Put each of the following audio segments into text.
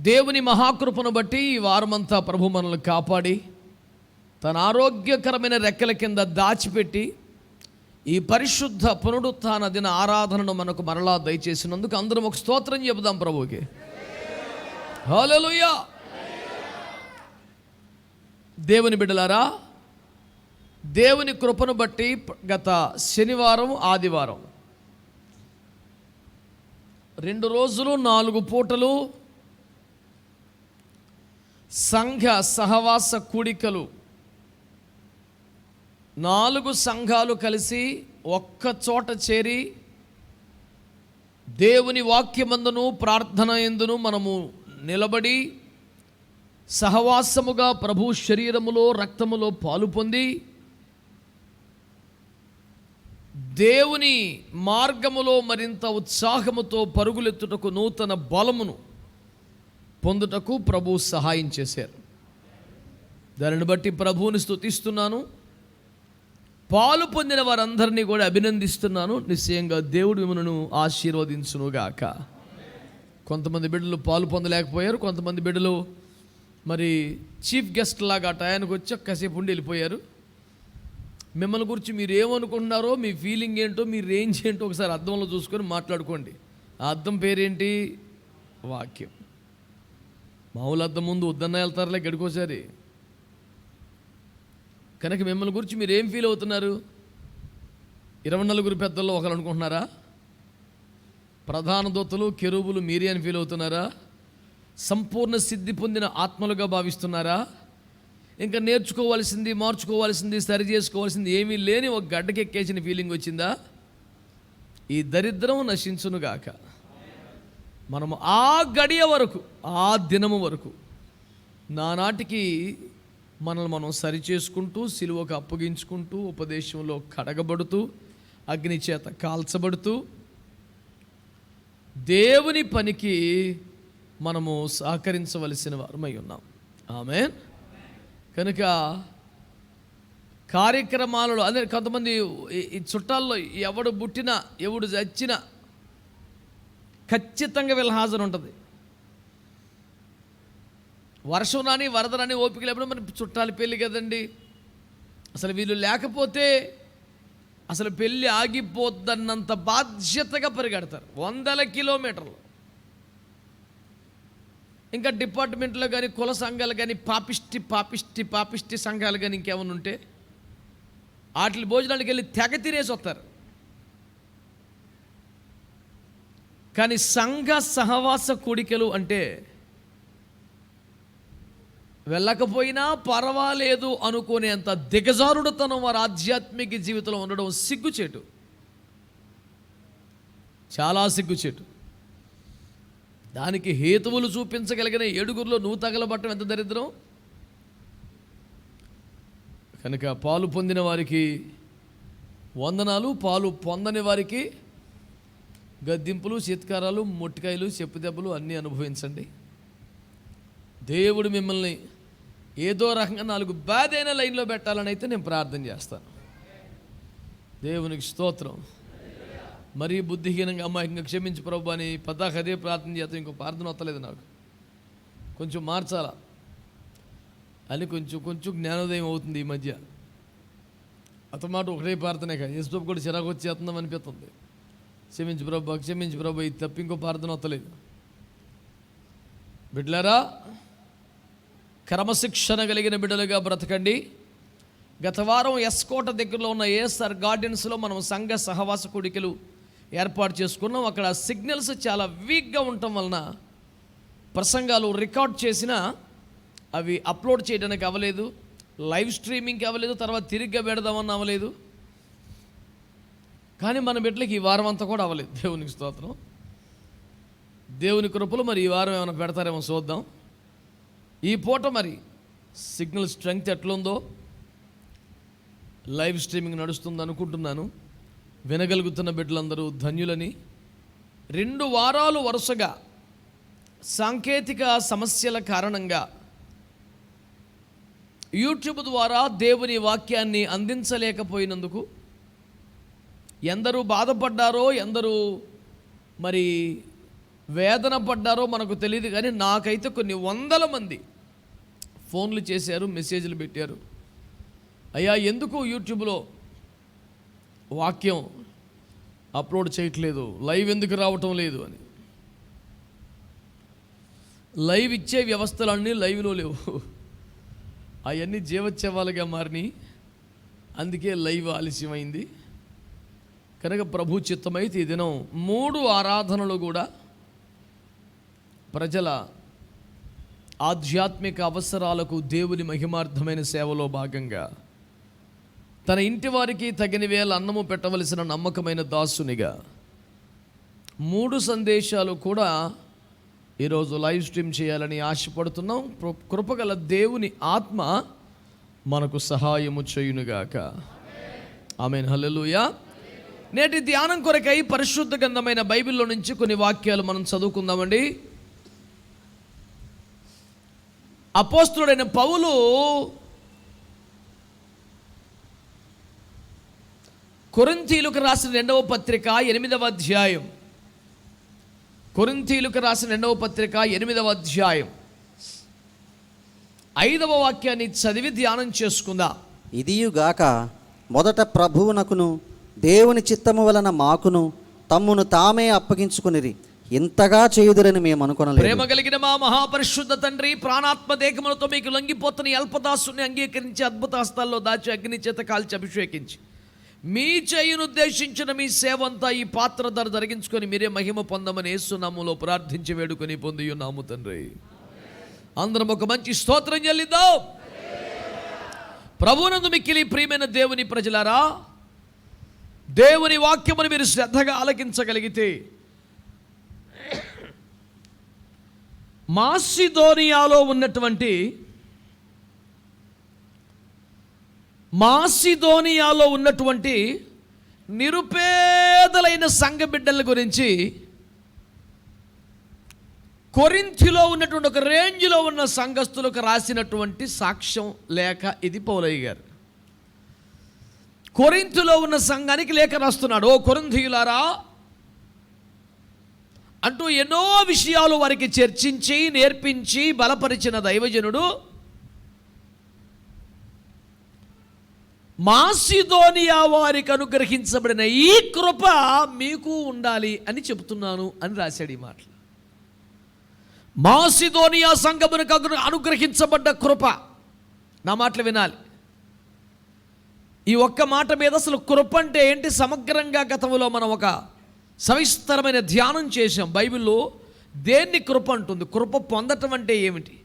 దేవుని మహాకృపను బట్టి ఈ వారమంతా ప్రభు మనల్ని కాపాడి తన ఆరోగ్యకరమైన రెక్కల కింద దాచిపెట్టి ఈ పరిశుద్ధ పునరుత్థాన దిన ఆరాధనను మనకు మరలా దయచేసినందుకు అందరం ఒక స్తోత్రం చెబుదాం ప్రభువుకి. హల్లెలూయా. దేవుని బిడ్డలారా, దేవుని కృపను బట్టి గత శనివారం ఆదివారం 2 రోజులు 4 పూటలు సంఘ సహవాస కూడికలు, 4 సంఘాలు కలిసి ఒక్క చోట చేరి దేవుని వాక్యమందును ప్రార్థన యందును మనము నిలబడి సహవాసముగా ప్రభు శరీరములో రక్తములో పాలు పొంది దేవుని మార్గములో మరింత ఉత్సాహముతో పరుగులెత్తుటకు నూతన బలమును పొందుటకు ప్రభు సహాయం చేశారు. దానిని బట్టి ప్రభువుని స్తుతిస్తున్నాను. పాలు పొందిన వారందరినీ కూడా అభినందిస్తున్నాను. నిశ్చయంగా దేవుడు మిమ్మల్ని ఆశీర్వదించునుగాక. కొంతమంది బిడ్డలు పాలు పొందలేకపోయారు, కొంతమంది బిడ్డలు మరి చీఫ్ గెస్ట్ లాగా టయానికి వచ్చి ఒక్కసేపు ఉండి వెళ్ళిపోయారు. మిమ్మల్ని గురించి మీరు ఏమనుకుంటున్నారో, మీ ఫీలింగ్ ఏంటో, మీ రేంజ్ ఏంటో ఒకసారి అద్దంలో చూసుకొని మాట్లాడుకోండి. ఆ అద్దం పేరేంటి? వాక్యం. మామూలు అద్దం ముందు వద్దన్న వెళ్తారులే గడికోసారి. కనుక మిమ్మల్ని గురించి మీరు ఏం ఫీల్ అవుతున్నారు? 24 పెద్దల్లో ఒకరు అనుకుంటున్నారా? ప్రధాన దూతలు కెరూబులు మీరే అని ఫీల్ అవుతున్నారా? సంపూర్ణ సిద్ధి పొందిన ఆత్మలుగా భావిస్తున్నారా? ఇంకా నేర్చుకోవాల్సింది, మార్చుకోవాల్సింది, సరి చేసుకోవాల్సింది ఏమీ లేని ఒక గడ్డకెక్కేసిన ఫీలింగ్ వచ్చిందా? ఈ దరిద్రం నశించునుగాక. మనము ఆ గడియ వరకు, ఆ దినము వరకు నానాటికి మనల్ని మనం సరి చేసుకుంటూ, సిలువకు అప్పగించుకుంటూ, ఉపదేశంలో కడగబడుతూ, అగ్ని చేత కాల్చబడుతూ దేవుని పనికి మనము సహకరించవలసిన వారమై ఉన్నాం. ఆమేన్. కనుక కార్యక్రమాలలో అదే కొంతమంది ఈ చుట్టాల్లో ఎవడు పుట్టినా ఎవడు చచ్చినా ఖచ్చితంగా వీళ్ళ హాజరు ఉంటుంది. వర్షం రాని వరద రాని ఓపిక లేకపోతే మరి చుట్టాలు పెళ్ళి కదండి. అసలు వీళ్ళు లేకపోతే అసలు పెళ్ళి ఆగిపోద్దన్నంత బాధ్యతగా పరిగెడతారు 100 కిలోమీటర్లు. ఇంకా డిపార్ట్మెంట్లో కానీ, కుల సంఘాలు కానీ, పాపిష్టి సంఘాలు కానీ ఇంకేమైనా ఉంటే వాటి భోజనానికి వెళ్ళి తెగ తినేసి వస్తారు. కానీ సంఘ సహవాస కూడికలు అంటే వెళ్ళకపోయినా పర్వాలేదు అనుకునేంత దిగజారుడుతనం వారి ఆధ్యాత్మిక జీవితంలో ఉండడం సిగ్గుచేటు, చాలా సిగ్గుచేటు. దానికి హేతువులు చూపించగలిగిన 7గురిలో నువ్వు తగలబట్టడం ఎంత దరిద్రం. కనుక పాలు పొందిన వారికి వందనాలు, పాలు పొందని వారికి గద్దింపులు, చిత్కారాలు, మొట్టికాయలు, చెప్పు దెబ్బలు అన్నీ అనుభవించండి. దేవుడు మిమ్మల్ని ఏదో రకంగా 4 బాధైన లైన్లో పెట్టాలని అయితే నేను ప్రార్థన చేస్తాను. దేవునికి స్తోత్రం. మరీ బుద్ధిహీనంగా అమ్మాయికి క్షమించు ప్రభు అని పదాక అదే ప్రార్థన చేస్తాం. ఇంకో ప్రార్థన వస్తలేదు నాకు, కొంచెం మార్చాలా అని కొంచెం జ్ఞానోదయం అవుతుంది ఈ మధ్య. అతమాట ఒకటే ప్రార్థనే కాదు, యేసుప్రభు కూడా చిరాకు వచ్చి చేస్తుందాం అనిపిస్తుంది. క్షమించు ప్రభు ఇది తప్ప ఇంకో ప్రార్థన వస్తలేదు. బిడ్డలారా, క్రమశిక్షణ కలిగిన బిడ్డలుగా బ్రతకండి. గత వారం ఎస్కోట దగ్గరలో ఉన్న ఏఎస్ఆర్ గార్డెన్స్లో మనం సంఘ సహవాస కూడికలు ఏర్పాటు చేసుకున్నాం. అక్కడ సిగ్నల్స్ చాలా వీక్గా ఉండటం వలన ప్రసంగాలు రికార్డ్ చేసినా అవి అప్లోడ్ చేయడానికి అవ్వలేదు, లైవ్ స్ట్రీమింగ్కి అవ్వలేదు, తర్వాత తిరిగ్గా పెడదామని అవ్వలేదు. కానీ మన బిడ్డలకి ఈ వారం అంతా కూడా అవ్వలేదు. దేవునికి స్తోత్రం. దేవుని కృపలు మరి ఈ వారం ఏమైనా పెడతారేమో చూద్దాం. ఈ పూట మరి సిగ్నల్ స్ట్రెంగ్త్ ఎట్లుందో, లైవ్ స్ట్రీమింగ్ నడుస్తుంది అనుకుంటున్నాను. వినగలుగుతున్న బిడ్డలందరూ ధన్యులని. 2 వారాలు వరుసగా సాంకేతిక సమస్యల కారణంగా యూట్యూబ్ ద్వారా దేవుని వాక్యాన్ని అందించలేకపోయినందుకు ఎందరూ బాధపడ్డారో, ఎందరూ మరి వేదన పడ్డారో మనకు తెలియదు, కానీ నాకైతే కొన్ని వందల మంది ఫోన్లు చేశారు, మెసేజ్లు పెట్టారు. అయ్యా ఎందుకు యూట్యూబ్లో వాక్యం అప్లోడ్ చేయట్లేదు, లైవ్ ఎందుకు రావటం లేదు అని. లైవ్ ఇచ్చే వ్యవస్థలన్నీ లైవ్లో లేవు, అవన్నీ జీవోత్సవాలుగా మారినాయి. అందుకే లైవ్ ఆలస్యమైంది. కనుక ప్రభు చిత్తమైతే ఈ దినం 3 ఆరాధనలు కూడా ప్రజల ఆధ్యాత్మిక అవసరాలకు దేవుని మహిమార్థమైన సేవలో భాగంగా తన ఇంటి వారికి తగిన వేళ అన్నము పెట్టవలసిన నమ్మకమైన దాసునిగా 3 సందేశాలు కూడా ఈరోజు లైవ్ స్ట్రీమ్ చేయాలని ఆశపడుతున్నాం. కృపగల దేవుని ఆత్మ మనకు సహాయము చేయునుగాక. ఆమేన్, హల్లెలూయా. నేటి ధ్యానం కొరకై పరిశుద్ధ గ్రంథమైన బైబిల్లో నుంచి కొన్ని వాక్యాలు మనం చదువుకుందామండి. అపోస్తలుడైన పౌలు కొరింథీయులకు రాసిన 2వ పత్రిక 8వ అధ్యాయం, కొరింథీయులకు రాసిన 2వ పత్రిక 8వ అధ్యాయం 5వ వాక్యాన్ని చదివి ధ్యానం చేసుకుందాం. ఇదియుగాక మొదట ప్రభువునకును దేవుని చిత్తము వలన మాకును తమ్మును తామే అప్పగించుకునిరి, ఇంతగా చేయుదురని మేము అనుకొనలేదు. ప్రేమ కలిగిన మా మహాపరిశుద్ధ తండ్రి, ప్రాణాత్మ దేహములతో మీకు లొంగిపోతున్న అల్పదాసుని అంగీకరించి అద్భుత హస్తాల్లో దాచి అగ్ని చేత కాల్చి అభిషేకించి మీ చేయును ఉద్దేశించిన మీ సేవంతా ఈ పాత్ర ధర జరిగించుకొని మీరే మహిమ పొందమని యేసు నామములో ప్రార్థించి వేడుకొని పొంది ఉన్నాము తండ్రి. అందరం ఒక మంచి స్తోత్రం చెల్లిద్దాం. ప్రభువునందు మిక్కిలి ప్రియమైన దేవుని ప్రజలారా, దేవుని వాక్యమును మీరు శ్రద్ధగా ఆలకించగలిగితే మాసిదోనియాలో ఉన్నటువంటి నిరుపేదలైన సంఘ బిడ్డల గురించి కొరింథీలో ఉన్నటువంటి ఒక రేంజ్లో ఉన్న సంఘస్థులకు రాసినటువంటి సాక్ష్యం లేఖ ఇది పౌలయ్య గారు. కొరింథీలో ఉన్న సంఘానికి లేఖ రాస్తున్నాడు. ఓ కొరింథీయులారా అంటూ ఎన్నో విషయాలు వారికి చర్చించి నేర్పించి బలపరిచిన దైవజనుడు మాసిదోనియా వారికి అనుగ్రహించబడిన ఈ కృప మీకు ఉండాలి అని చెబుతున్నాను అని రాశాడు ఈ మాటలు. మాసిదోనియా సంఘమునకు అనుగ్రహించబడ్డ కృప. నా మాటలు వినాలి. ఈ ఒక్క మాట మీద అసలు కృప అంటే ఏంటి సమగ్రంగా గతంలో మనం ఒక సవిస్తరమైన ధ్యానం చేశాం. బైబిల్లో దేన్ని కృప అంటుంది, కృప పొందటం అంటే ఏమిటి,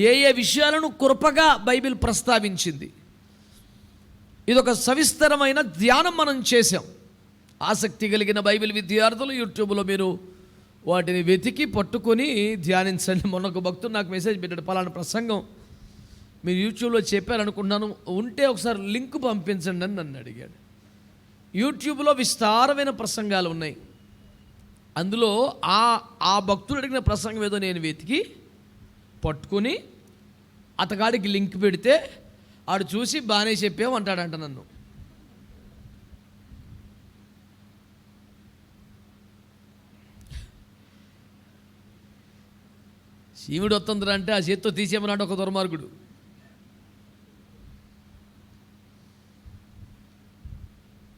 ఏ విషయాలను కృపగా బైబిల్ ప్రస్తావించింది, ఇదొక సవిస్తరమైన ధ్యానం మనం చేశాం. ఆసక్తి కలిగిన బైబిల్ విద్యార్థులు యూట్యూబ్లో మీరు వాటిని వెతికి పట్టుకొని ధ్యానించండి. మొన్న ఒక భక్తుడు నాకు మెసేజ్ పెట్టాడు, పలానా ప్రసంగం మీరు యూట్యూబ్లో చెప్పారనుకుంటున్నాను, ఉంటే ఒకసారి లింక్ పంపించండి అని నన్ను అడిగాడు. యూట్యూబ్లో విస్తారమైన ప్రసంగాలు ఉన్నాయి. అందులో ఆ భక్తుడు అడిగిన ప్రసంగం ఏదో నేను వెతికి పట్టుకొని అతగాడికి లింక్ పెడితే ఆడు చూసి బాగానే చెప్పావు అంటాడంట నన్ను. శివుడు వస్తుందిరా అంటే ఆ చేత్తో తీసేమన్నాడు ఒక దుర్మార్గుడు.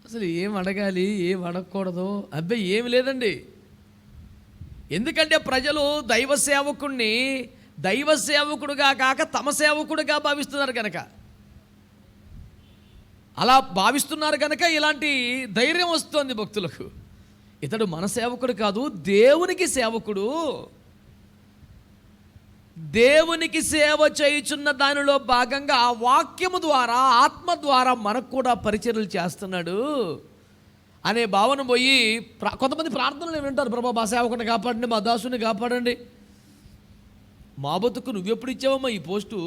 అసలు ఏం అడగాలి ఏం అడగకూడదు అబ్బాయి ఏమి లేదండి. ఎందుకంటే ప్రజలు దైవ సేవకుడుగా కాక తమ సేవకుడుగా భావిస్తున్నారు కనుక, అలా భావిస్తున్నారు కనుక ఇలాంటి ధైర్యం వస్తుంది భక్తులకు. ఇతడు మన సేవకుడు కాదు, దేవునికి సేవకుడు. దేవునికి సేవ చేయుచున్న దానిలో భాగంగా ఆ వాక్యము ద్వారా ఆత్మ ద్వారా మనకు కూడా పరిచర్యలు చేస్తున్నాడు అనే భావన పోయి కొంతమంది ప్రార్థనలు వింటారు, ప్రభా మా సేవకుని కాపాడండి, మా దాసుని కాపాడండి. మా బతుకు నువ్వెప్పుడు ఇచ్చావమ్మా ఈ పోస్టు,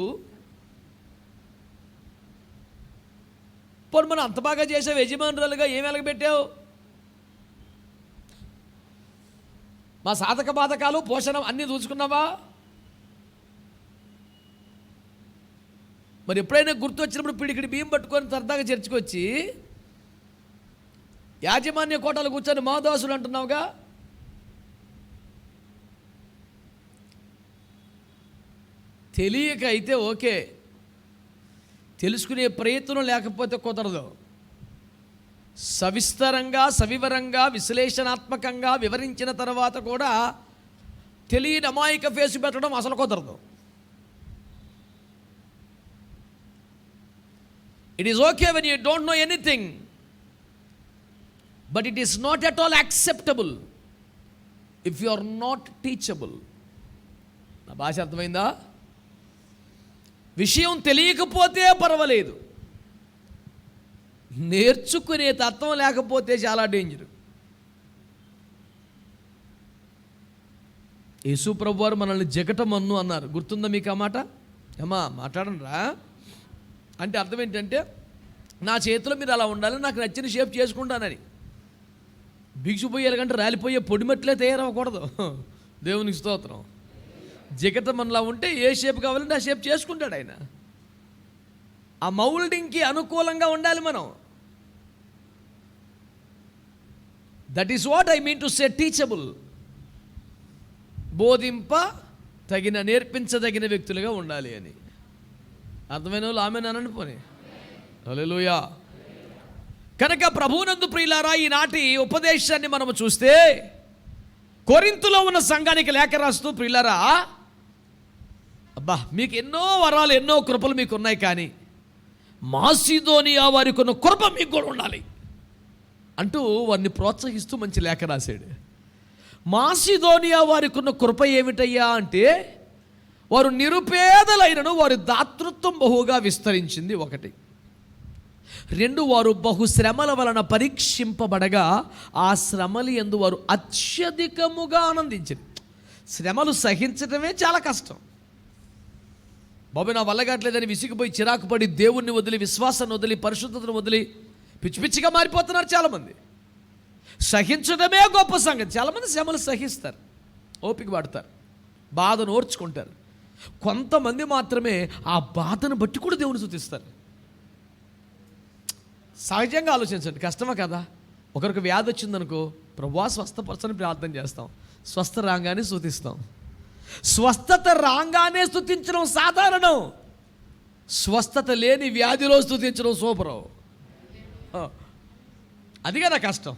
పోనీ మనం అంత బాగా చేసావు, యజమానురాలుగా ఏం వెలగబెట్టావు, మా సాధక బాధకాలు పోషణ అన్నీ చూసుకున్నావా? మరి ఎప్పుడైనా గుర్తు వచ్చినప్పుడు పిడికిడి బియ్యం పట్టుకొని సరదాగా చర్చకు వచ్చి యాజమాన్య కోటలు కూర్చొని మా దాసులు అంటున్నావుగా, తెలియక అయితే ఓకే, తెలుసుకునే ప్రయత్నం లేకపోతే కుదరదు. సవిస్తరంగా, సవివరంగా, విశ్లేషణాత్మకంగా వివరించిన తర్వాత కూడా తెలియని అమాయక ఫేసు పెట్టడం అసలు కుదరదు. It is okay when you don't know anything, but it is not at all acceptable if you are not teachable. నా భాష అర్థమైందా? విషయం తెలియకపోతే పర్వాలేదు, నేర్చుకునే తత్వం లేకపోతే చాలా డేంజర్. యేసు ప్రభు వారు మనల్ని జగటమన్ను అన్నారు, గుర్తుందా మీకు ఆ మాట? ఏమా మాట్లాడండి రా అంటే అర్థం ఏంటంటే, నా చేతిలో మీరు అలా ఉండాలి, నాకు నచ్చిన షేప్ చేసుకుంటానని. బిగుసిపోయేలా కంటే రాలిపోయే పొడిమట్లే తయారవ్వకూడదు. దేవునికి స్తోత్రం. జగటమన్లా ఉంటే ఏ షేప్ కావాలంటే ఆ షేప్ చేసుకుంటాడు ఆయన. ఆ మౌల్డింగ్కి అనుకూలంగా ఉండాలి మనం. That is what I mean to say teachable. బోధింప తగిన, నేర్పించదగిన వ్యక్తులుగా ఉండాలి అని. అర్థమైన వాళ్ళు ఆమె అనండి పోనీ. హల్లెలూయా. కనుక ప్రభువునందు ప్రియులారా, ఈనాటి ఉపదేశాన్ని మనము చూస్తే, కొరింథులో ఉన్న సంఘానికి లేఖ రాస్తూ, ప్రియులారా అబ్బా మీకు ఎన్నో వరాలు, ఎన్నో కృపలు మీకు ఉన్నాయి, కానీ మాసిదోనియా వారికి ఉన్న కృప మీకు కూడా ఉండాలి అంటూ వారిని ప్రోత్సహిస్తూ మంచి లేఖ రాశాడు. మాసిదోనియా వారికి ఉన్న కృప ఏమిటయ్యా అంటే, వారు నిరుపేదలైనను వారి దాతృత్వం బహుగా విస్తరించింది, ఒకటి. రెండు, వారు బహు శ్రమల వలన పరీక్షింపబడగా ఆ శ్రమలు యందు వారు అత్యధికముగా ఆనందించారు. శ్రమలు సహించడమే చాలా కష్టం. బాబు నా వల్ల కావట్లేదని విసిగిపోయి చిరాకు పడి దేవుణ్ణి వదిలి, విశ్వాసాన్ని వదిలి, పరిశుద్ధతను వదిలి పిచ్చి పిచ్చిగా మారిపోతున్నారు చాలామంది. సహించడమే గొప్ప సంగతి. చాలామంది శ్రమలు సహిస్తారు, ఓపిక పడతారు, బాధను ఓర్చుకుంటారు. కొంతమంది మాత్రమే ఆ బాధను బట్టి కూడా దేవుని స్తుతిస్తారు. సహజంగా ఆలోచించండి, కష్టమా కదా? ఒకరికి వ్యాధి వచ్చిందనుకో, ప్రభువా స్వస్థపరచని ప్రార్థన చేస్తాం, స్వస్థ రాగానే స్తుతిస్తాం. స్వస్థత రాగానే స్తుతించడం సాధారణం, స్వస్థత లేని వ్యాధిలో స్తుతించడం సూపరు. అది కదా కష్టం.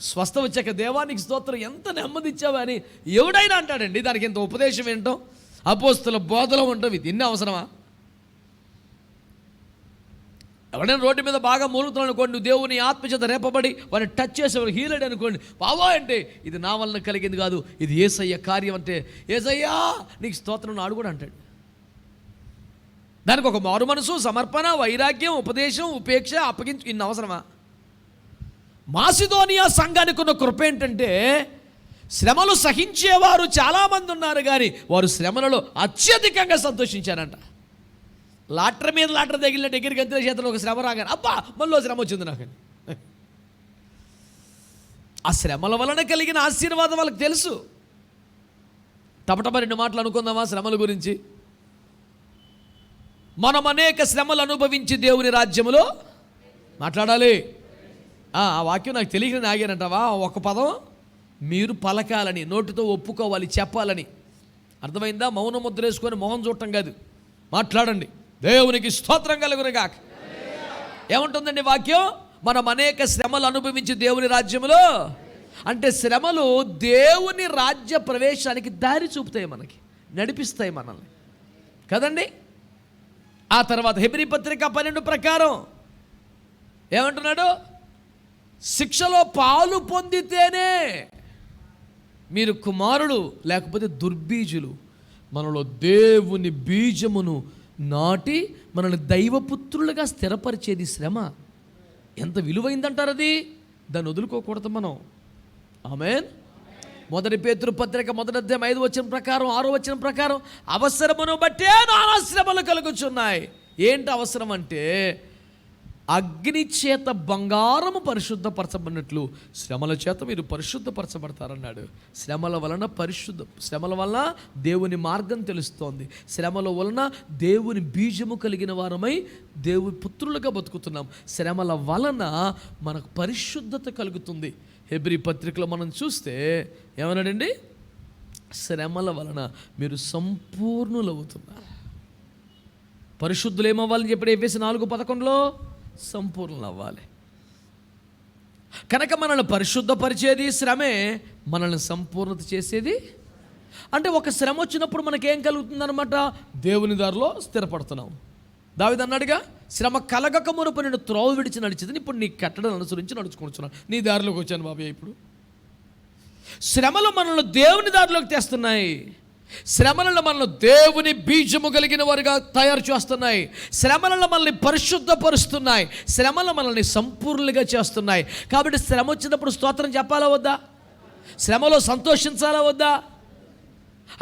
స్వస్థ వచ్చాక దేవానికి స్తోత్రం, ఎంత నెమ్మది ఇచ్చావా అని ఎవడైనా అంటాడండి. దానికి ఎంత ఉపదేశం ఏంటో, అపోస్తుల బోధలో ఉంటాం. ఇది ఇన్ని అవసరమా? ఎవరైనా రోడ్డు మీద బాగా మూలుగుతున్నాడు అనుకోండి, నువ్వు దేవుని ఆత్మచేత రేపబడి వారిని టచ్ చేసేవారు హీలెడ్ అనుకోండి, బావా అంటే ఇది నా వలన కలిగింది కాదు, ఇది యేసయ్య కార్యం అంటే, యేసయ్యా నీకు స్తోత్రం నాడు కూడా అంటాడు. దానికి ఒక మారు మనసు, సమర్పణ, వైరాగ్యం, ఉపదేశం, ఉపేక్ష, అప్పగించు, ఇన్ని అవసరమా? మాసిదోనియా సంఘానికి ఉన్న కృప ఏంటంటే, శ్రమలు సహించేవారు చాలామంది ఉన్నారు, కానీ వారు శ్రమలలో అత్యధికంగా సంతోషించారంట. లాటర్ మీద లాటర్ తగిలిన దగ్గరికి అంతే చేతలో ఒక శ్రమ రాగానే అబ్బా మళ్ళీ శ్రమ వచ్చింది నాకు. ఆ శ్రమల వలన కలిగిన ఆశీర్వాదం వాళ్ళకి తెలుసు. టపటప రెండు మాటలు అనుకుందామా శ్రమల గురించి? మనం అనేక శ్రమలు అనుభవించి దేవుని రాజ్యములో మాట్లాడాలి. ఆ వాక్యం నాకు తెలియక ఆగానంటావా? ఒక పదం మీరు పలకాలని, నోటితో ఒప్పుకోవాలి, చెప్పాలని. అర్థమైందా? మౌన ముద్ర వేసుకొని మొహం చూడటం కాదు, మాట్లాడండి. దేవునికి స్తోత్రం కలుగునుగాక. ఏముంటుందండి వాక్యం? మనం అనేక శ్రమలు అనుభవించి దేవుని రాజ్యములో, అంటే శ్రమలు దేవుని రాజ్య ప్రవేశానికి దారి చూపుతాయి, మనకి నడిపిస్తాయి మనల్ని కదండి. ఆ తర్వాత హెబ్రీ పత్రిక 12 ప్రకారం ఏమంటున్నాడు? శిక్షలో పాలు పొందితేనే మీరు కుమారులు, లేకపోతే దుర్బీజులు. మనలో దేవుని బీజమును నాటి మనల్ని దైవపుత్రులుగా స్థిరపరిచేది శ్రమ. ఎంత విలువైందంటారు అది? దాన్ని వదులుకోకూడదు మనం. ఆమేన్. 1 పేతురు పత్రిక 1వ అధ్యాయం 5వ వచనం ప్రకారం, 6వ వచనం ప్రకారం, అవసరమును బట్టే నానా శ్రమలు కలుగుచున్నాయి. ఏంటి అవసరం అంటే, అగ్ని చేత బంగారము పరిశుద్ధపరచబడినట్లు శ్రమల చేత మీరు పరిశుద్ధపరచబడతారన్నాడు. శ్రమల వలన దేవుని మార్గం తెలుస్తోంది. శ్రమల వలన దేవుని బీజము కలిగిన వారమై దేవుని పుత్రులుగా బతుకుతున్నాం. శ్రమల వలన మనకు పరిశుద్ధత కలుగుతుంది. హెబ్రీ పత్రికలో మనం చూస్తే ఏమన్నాడండి? శ్రమల వలన మీరు సంపూర్ణులవుతున్నారు. పరిశుద్ధులు ఏమవ్వాలని చెప్పి ఎఫెసీ 4:11 సంపూర్ణులు అవ్వాలి. కనుక మనల్ని పరిశుద్ధపరిచేది శ్రమే, మనల్ని సంపూర్ణత చేసేది. అంటే ఒక శ్రమ వచ్చినప్పుడు మనకేం కలుగుతుందన్నమాట? దేవుని దారిలో స్థిరపడుతున్నాం. దావీదు అన్నాడుగా, శ్రమ కలగక మునుపు నేను త్రోవ విడిచి నడిచేది, ఇప్పుడు నీ కట్టడను అనుసరించి నడుచుకుంటున్నాను. నీ దారిలోకి వచ్చాను బాబయ్య. ఇప్పుడు శ్రమలు మనల్ని దేవుని దారిలోకి తెస్తున్నాయి. శ్రమలలో మనల్ని దేవుని బీజము కలిగిన వారుగా తయారు చేస్తున్నాయి. శ్రమలలో మనల్ని పరిశుద్ధపరుస్తున్నాయి. శ్రమలు మనల్ని సంపూర్ణంగా చేస్తున్నాయి. కాబట్టి శ్రమ వచ్చినప్పుడు స్తోత్రం చెప్పాలా వద్దా? శ్రమలో సంతోషించాలా వద్దా?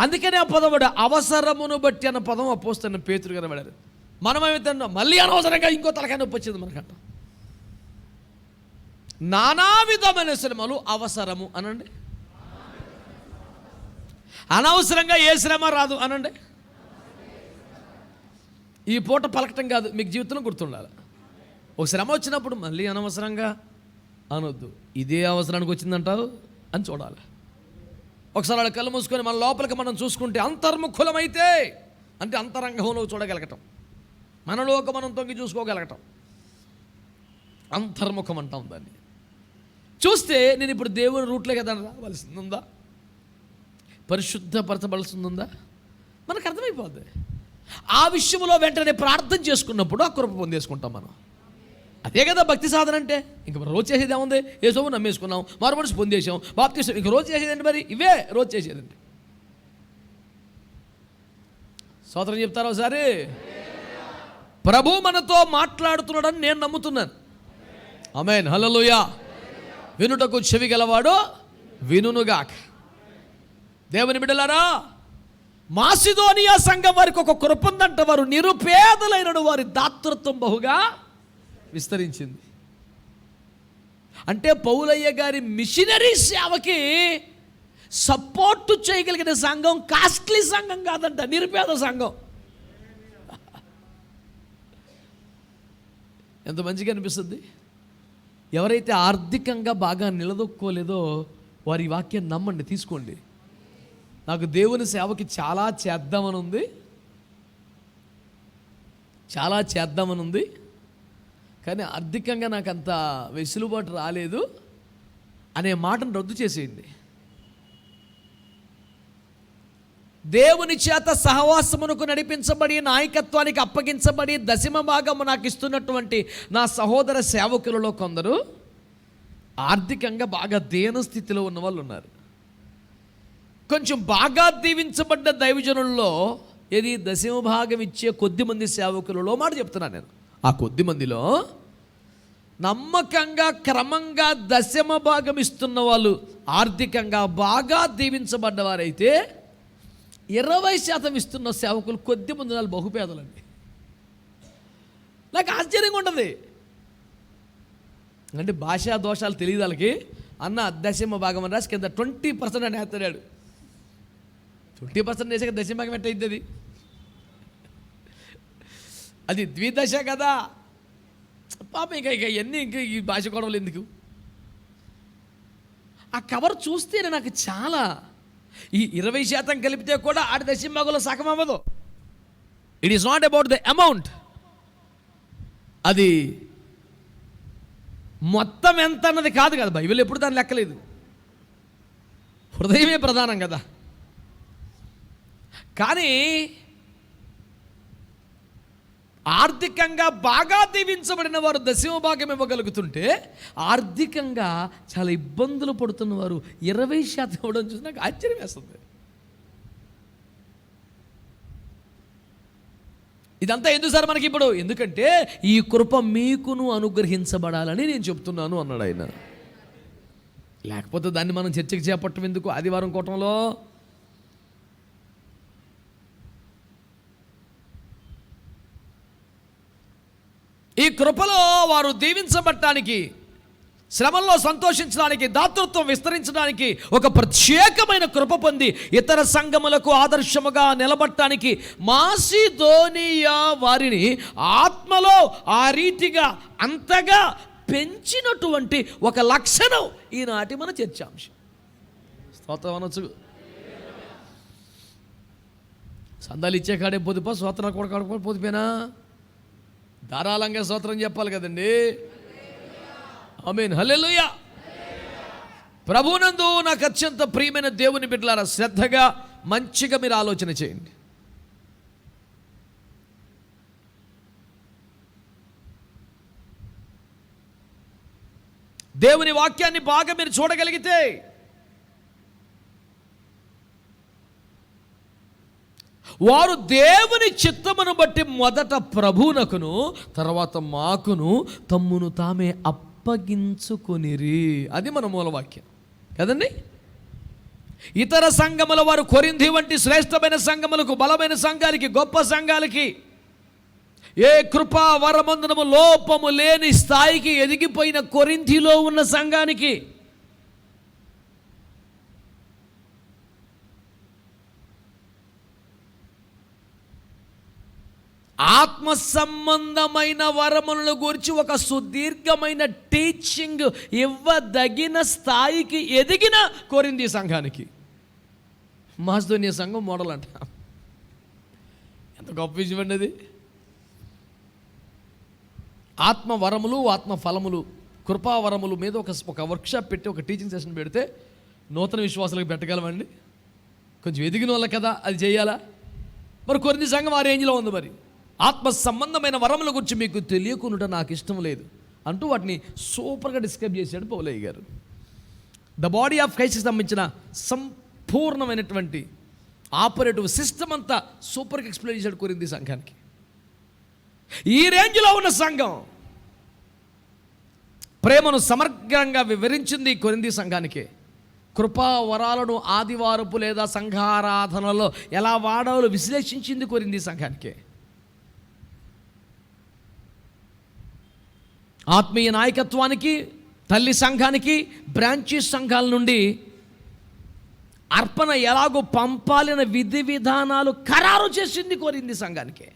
అందుకనే ఆ పదం వాడు అవసరమును బట్టి అన్న పదం అపోస్తలుడైన పేతురు గారు వాడారు. మనమేమిటన్నా మళ్ళీ అనవసరంగా ఇంకో తలకాయ నొప్పి వచ్చింది మనకంట. నానా విధమైన శ్రమలు అవసరము అనండి. అనవసరంగా ఏ శ్రమ రాదు అనండి. ఈ పూట పలకటం కాదు, మీకు జీవితంలో గుర్తుండాలి. ఒక శ్రమ వచ్చినప్పుడు మళ్ళీ అనవసరంగా అనొద్దు. ఇదే అవసరానికి వచ్చిందంటారు అని చూడాలి. ఒకసారి వాళ్ళ కళ్ళు మూసుకొని మన లోపలికి మనం చూసుకుంటే అంతర్ముఖులమైతే, అంటే అంతరంగంలో చూడగలగటం, మనలోకి మనం తొంగి చూసుకోగలగటం అంతర్ముఖం అంటాం దాన్ని. చూస్తే నేను ఇప్పుడు దేవుని రూట్లే కదా రావాల్సింది ఉందా, పరిశుద్ధపరచవలసింది ఉందా, మనకు అర్థమైపోద్ది. ఆ విషయంలో వెంటనే ప్రార్థన చేసుకున్నప్పుడు ఆ కృప పొందేసుకుంటాం మనం. అదే కదా భక్తి సాధన అంటే. ఇంక మనం రోజు చేసేది ఏముంది? యేసువు నమ్మేసుకున్నాం, మారు మనసు పొందేసాం, బాప్తిసం. ఇంక రోజు చేసేదండి, మరి ఇవే రోజు చేసేదండి. స్తోత్రం చెప్తారా ఒకసారి? ప్రభు మనతో మాట్లాడుతున్నాడని నేను నమ్ముతున్నాను. ఆమేన్, హల్లెలూయా. వినుటకు చెవి గలవాడు వినుగాక. దేవుని బిడ్డలారా, మాసిదోనియా సంఘం వారికి ఒక కృప ఉందంట. వారు నిరుపేదలైన వారి దాతృత్వం బహుగా విస్తరించింది. అంటే పౌలయ్య గారి మిషనరీ సేవకి సపోర్టు చేయగలిగిన సంఘం కాస్ట్లీ సంఘం కాదంట, నిరుపేద సంఘం. ఎంత మంచిగా అనిపిస్తుంది. ఎవరైతే ఆర్థికంగా బాగా నిలదొక్కోలేదో వారి వాక్యాన్ని నమ్మండి, తీసుకోండి. నాకు దేవుని సేవకి చాలా చేద్దామని ఉంది, కానీ ఆర్థికంగా నాకు అంత వెసులుబాటు రాలేదు అనే మాటను రద్దు చేసేయండి. దేవుని చేత సహవాసమునకు నడిపించబడి, నాయకత్వానికి అప్పగించబడి, దశమ భాగము నాకు ఇస్తున్నటువంటి నా సహోదర సేవకులలో కొందరు ఆర్థికంగా బాగా దీన స్థితిలో ఉన్న వాళ్ళు ఉన్నారు. కొంచెం బాగా దీవించబడ్డ దైవజనుల్లో ఏది దశమ భాగం ఇచ్చే కొద్ది మంది సేవకులలో మాట చెప్తున్నాను నేను. ఆ కొద్ది మందిలో నమ్మకంగా క్రమంగా దశమ భాగం ఇస్తున్న వాళ్ళు ఆర్థికంగా బాగా దీవించబడ్డవారైతే 20% ఇస్తున్న సేవకులు కొద్ది మంది వాళ్ళు బహుపేదలండి. నాకు ఆశ్చర్యంగా ఉంటుంది. అంటే భాషా దోషాలు తెలియదు వాళ్ళకి. అన్న దశమ భాగం అని రాసి కింద 20% అని ఎత్తాడు. 20% వేసాక దశమ భాగం ఎట్టయిద్ది? అది ద్విదశ కదా పాప. ఇక ఇవన్నీ ఇంక ఈ భాష గొడవలు ఎందుకు? ఆ కవర్ చూస్తేనే నాకు చాలా, ఈ 20% కలిపితే కూడా ఆడి దశమ భాగంలో సగం అవ్వదు. It is not about the amount, అది మొత్తం ఎంత అన్నది కాదు కదా. బైబిల్ ఎప్పుడు దాన్ని లెక్కలేదు. హృదయమే ప్రధానం కదా. కానీ ఆర్థికంగా బాగా దీవించబడిన వారు దశమ భాగం ఇవ్వగలుగుతుంటే, ఆర్థికంగా చాలా ఇబ్బందులు పడుతున్న వారు 20% ఇవ్వడం చూసి నాకు ఆశ్చర్యం వేస్తుంది. ఇదంతా ఎందుకు సార్ మనకి ఇప్పుడు? ఎందుకంటే ఈ కృప మీకును అనుగ్రహించబడాలని నేను చెప్తున్నాను అన్నాడు ఆయన. లేకపోతే దాన్ని మనం చర్చకి చేపట్టం ఎందుకు? ఆదివారం కూటంలో ఈ కృపలో వారు దీవించబడటానికి, శ్రమల్లో సంతోషించడానికి, దాతృత్వం విస్తరించడానికి, ఒక ప్రత్యేకమైన కృప పొంది ఇతర సంఘములకు ఆదర్శముగా నిలబడటానికి మాసిదోనియా వారిని ఆత్మలో ఆ రీతిగా అంతగా పెంచినటువంటి ఒక లక్షణం ఈనాటి మన చర్చాంశం. స్తోత్రం అనొచ్చు. సందాలు ఇచ్చే కాడే పొదుపా, స్తోత్రం కూడా పొదుపేనా? ధారాళంగా స్తోత్రం చెప్పాలి కదండి. ఆమేన్, హల్లెలూయా. ప్రభునందు నాకు అత్యంత ప్రియమైన దేవుని బిడ్డలారా, శ్రద్ధగా మంచిగా మీరు ఆలోచన చేయండి. దేవుని వాక్యాన్ని బాగా మీరు చూడగలిగితే వారు దేవుని చిత్తమును బట్టి మొదట ప్రభువునకును తర్వాత మాకును తమ్మును తామే అప్పగించుకొనిరి. అది మన మూలవాక్యం కదండి. ఇతర సంఘముల వారు కొరింథీ వంటి శ్రేష్టమైన సంఘములకు, బలమైన సంఘాలకి, గొప్ప సంఘాలకి, ఏ కృపా వరమందనము లోపము లేని స్థాయికి ఎదిగిపోయిన కొరింథీలో ఉన్న సంఘానికి ఆత్మ సంబంధమైన వరములను గురించి ఒక సుదీర్ఘమైన టీచింగ్ ఇవ్వదగిన స్థాయికి ఎదిగిన కొరింథీ సంఘానికి మాసిదోనియా సంఘం మోడల్ అంట. ఎంత గొప్ప విషయం అండి అది. ఆత్మ వరములు, ఆత్మ ఫలములు, కృపావరములు మీద ఒక వర్క్షాప్ పెట్టి ఒక టీచింగ్ సెషన్ పెడితే నూతన విశ్వాసాలకు పెట్టగలమండి? కొంచెం ఎదిగిన వాళ్ళ కదా అది చేయాలా? మరి కొరింథీ సంఘం ఆ రేంజ్లో ఉంది. మరి ఆత్మ సంబంధమైన వరముల గురించి మీకు తెలియకుండా నాకు ఇష్టం లేదు అంటూ వాటిని సూపర్గా డిస్క్రైబ్ చేశాడు పౌలయ్య గారు. ద బాడీ ఆఫ్ క్రైస్ట్కి సంబంధించిన సంపూర్ణమైనటువంటి ఆపరేటివ్ సిస్టమ్ అంతా సూపర్గా ఎక్స్ప్లెయిన్ చేశాడు కొరింథీ సంఘానికి. ఈ రేంజ్లో ఉన్న సంఘం ప్రేమను సమగ్రంగా వివరించింది కొరింథీ సంఘానికి. కృపా వరాలను ఆదివారపు లేదా సంఘారాధనలో ఎలా వాడాలో విశ్లేషించింది కొరింథీ సంఘానికి. ఆత్మీయ నాయకత్వానికి, తల్లి సంఘానికి, బ్రాంచీ సంఘాల నుండి అర్పణ ఎలాగో పంపాలన్న విధి విధానాలు ఖరారు చేసింది కొరింథీ సంఘానికి.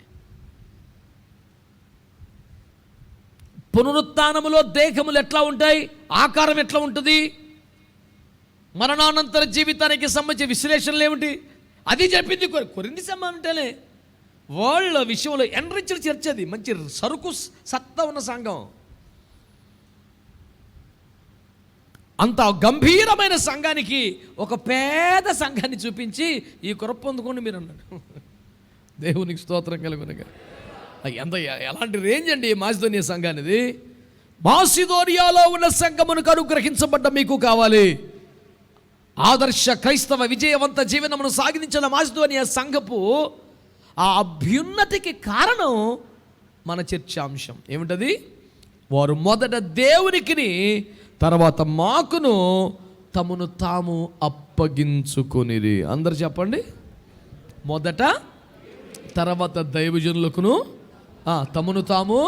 పునరుత్థానములో దేహములు ఎట్లా ఉంటాయి, ఆకారం ఎట్లా ఉంటుంది, మరణానంతర జీవితానికి సంబంధించిన విశ్లేషణలు ఏమిటి, అది చెప్పింది కొరింథీ సంఘం. అంటేనే వాళ్ళ విషయంలో ఎన్రిచ్డ్ చర్చ్, అది మంచి సరుకు సత్తా ఉన్న సంఘం. అంత గంభీరమైన సంఘానికి ఒక పేద సంఘాన్ని చూపించి ఈ కృప పొందుకోండి మీరు అన్నాడు. దేవునికి స్తోత్రం కలుగునగా. ఎంత ఎలాంటి రేంజ్ అండి మాసిదోనియా సంఘానిది. మాసిదోనియాలో ఉన్న సంఘమునకు అనుగ్రహించబడ్డ మీకు కావాలి ఆదర్శ క్రైస్తవ విజయవంత జీవనమును సాగించిన మాసిదోనియా సంఘపు ఆ అభ్యున్నతికి కారణం మన చర్చాంశం ఏమిటది? వారు మొదట దేవునికిని తర్వాత మాకును తమను తాము అప్పగించుకొనిరి. అందరు చెప్పండి. మొదట, తర్వాత దైవజనులకును తమను తాము.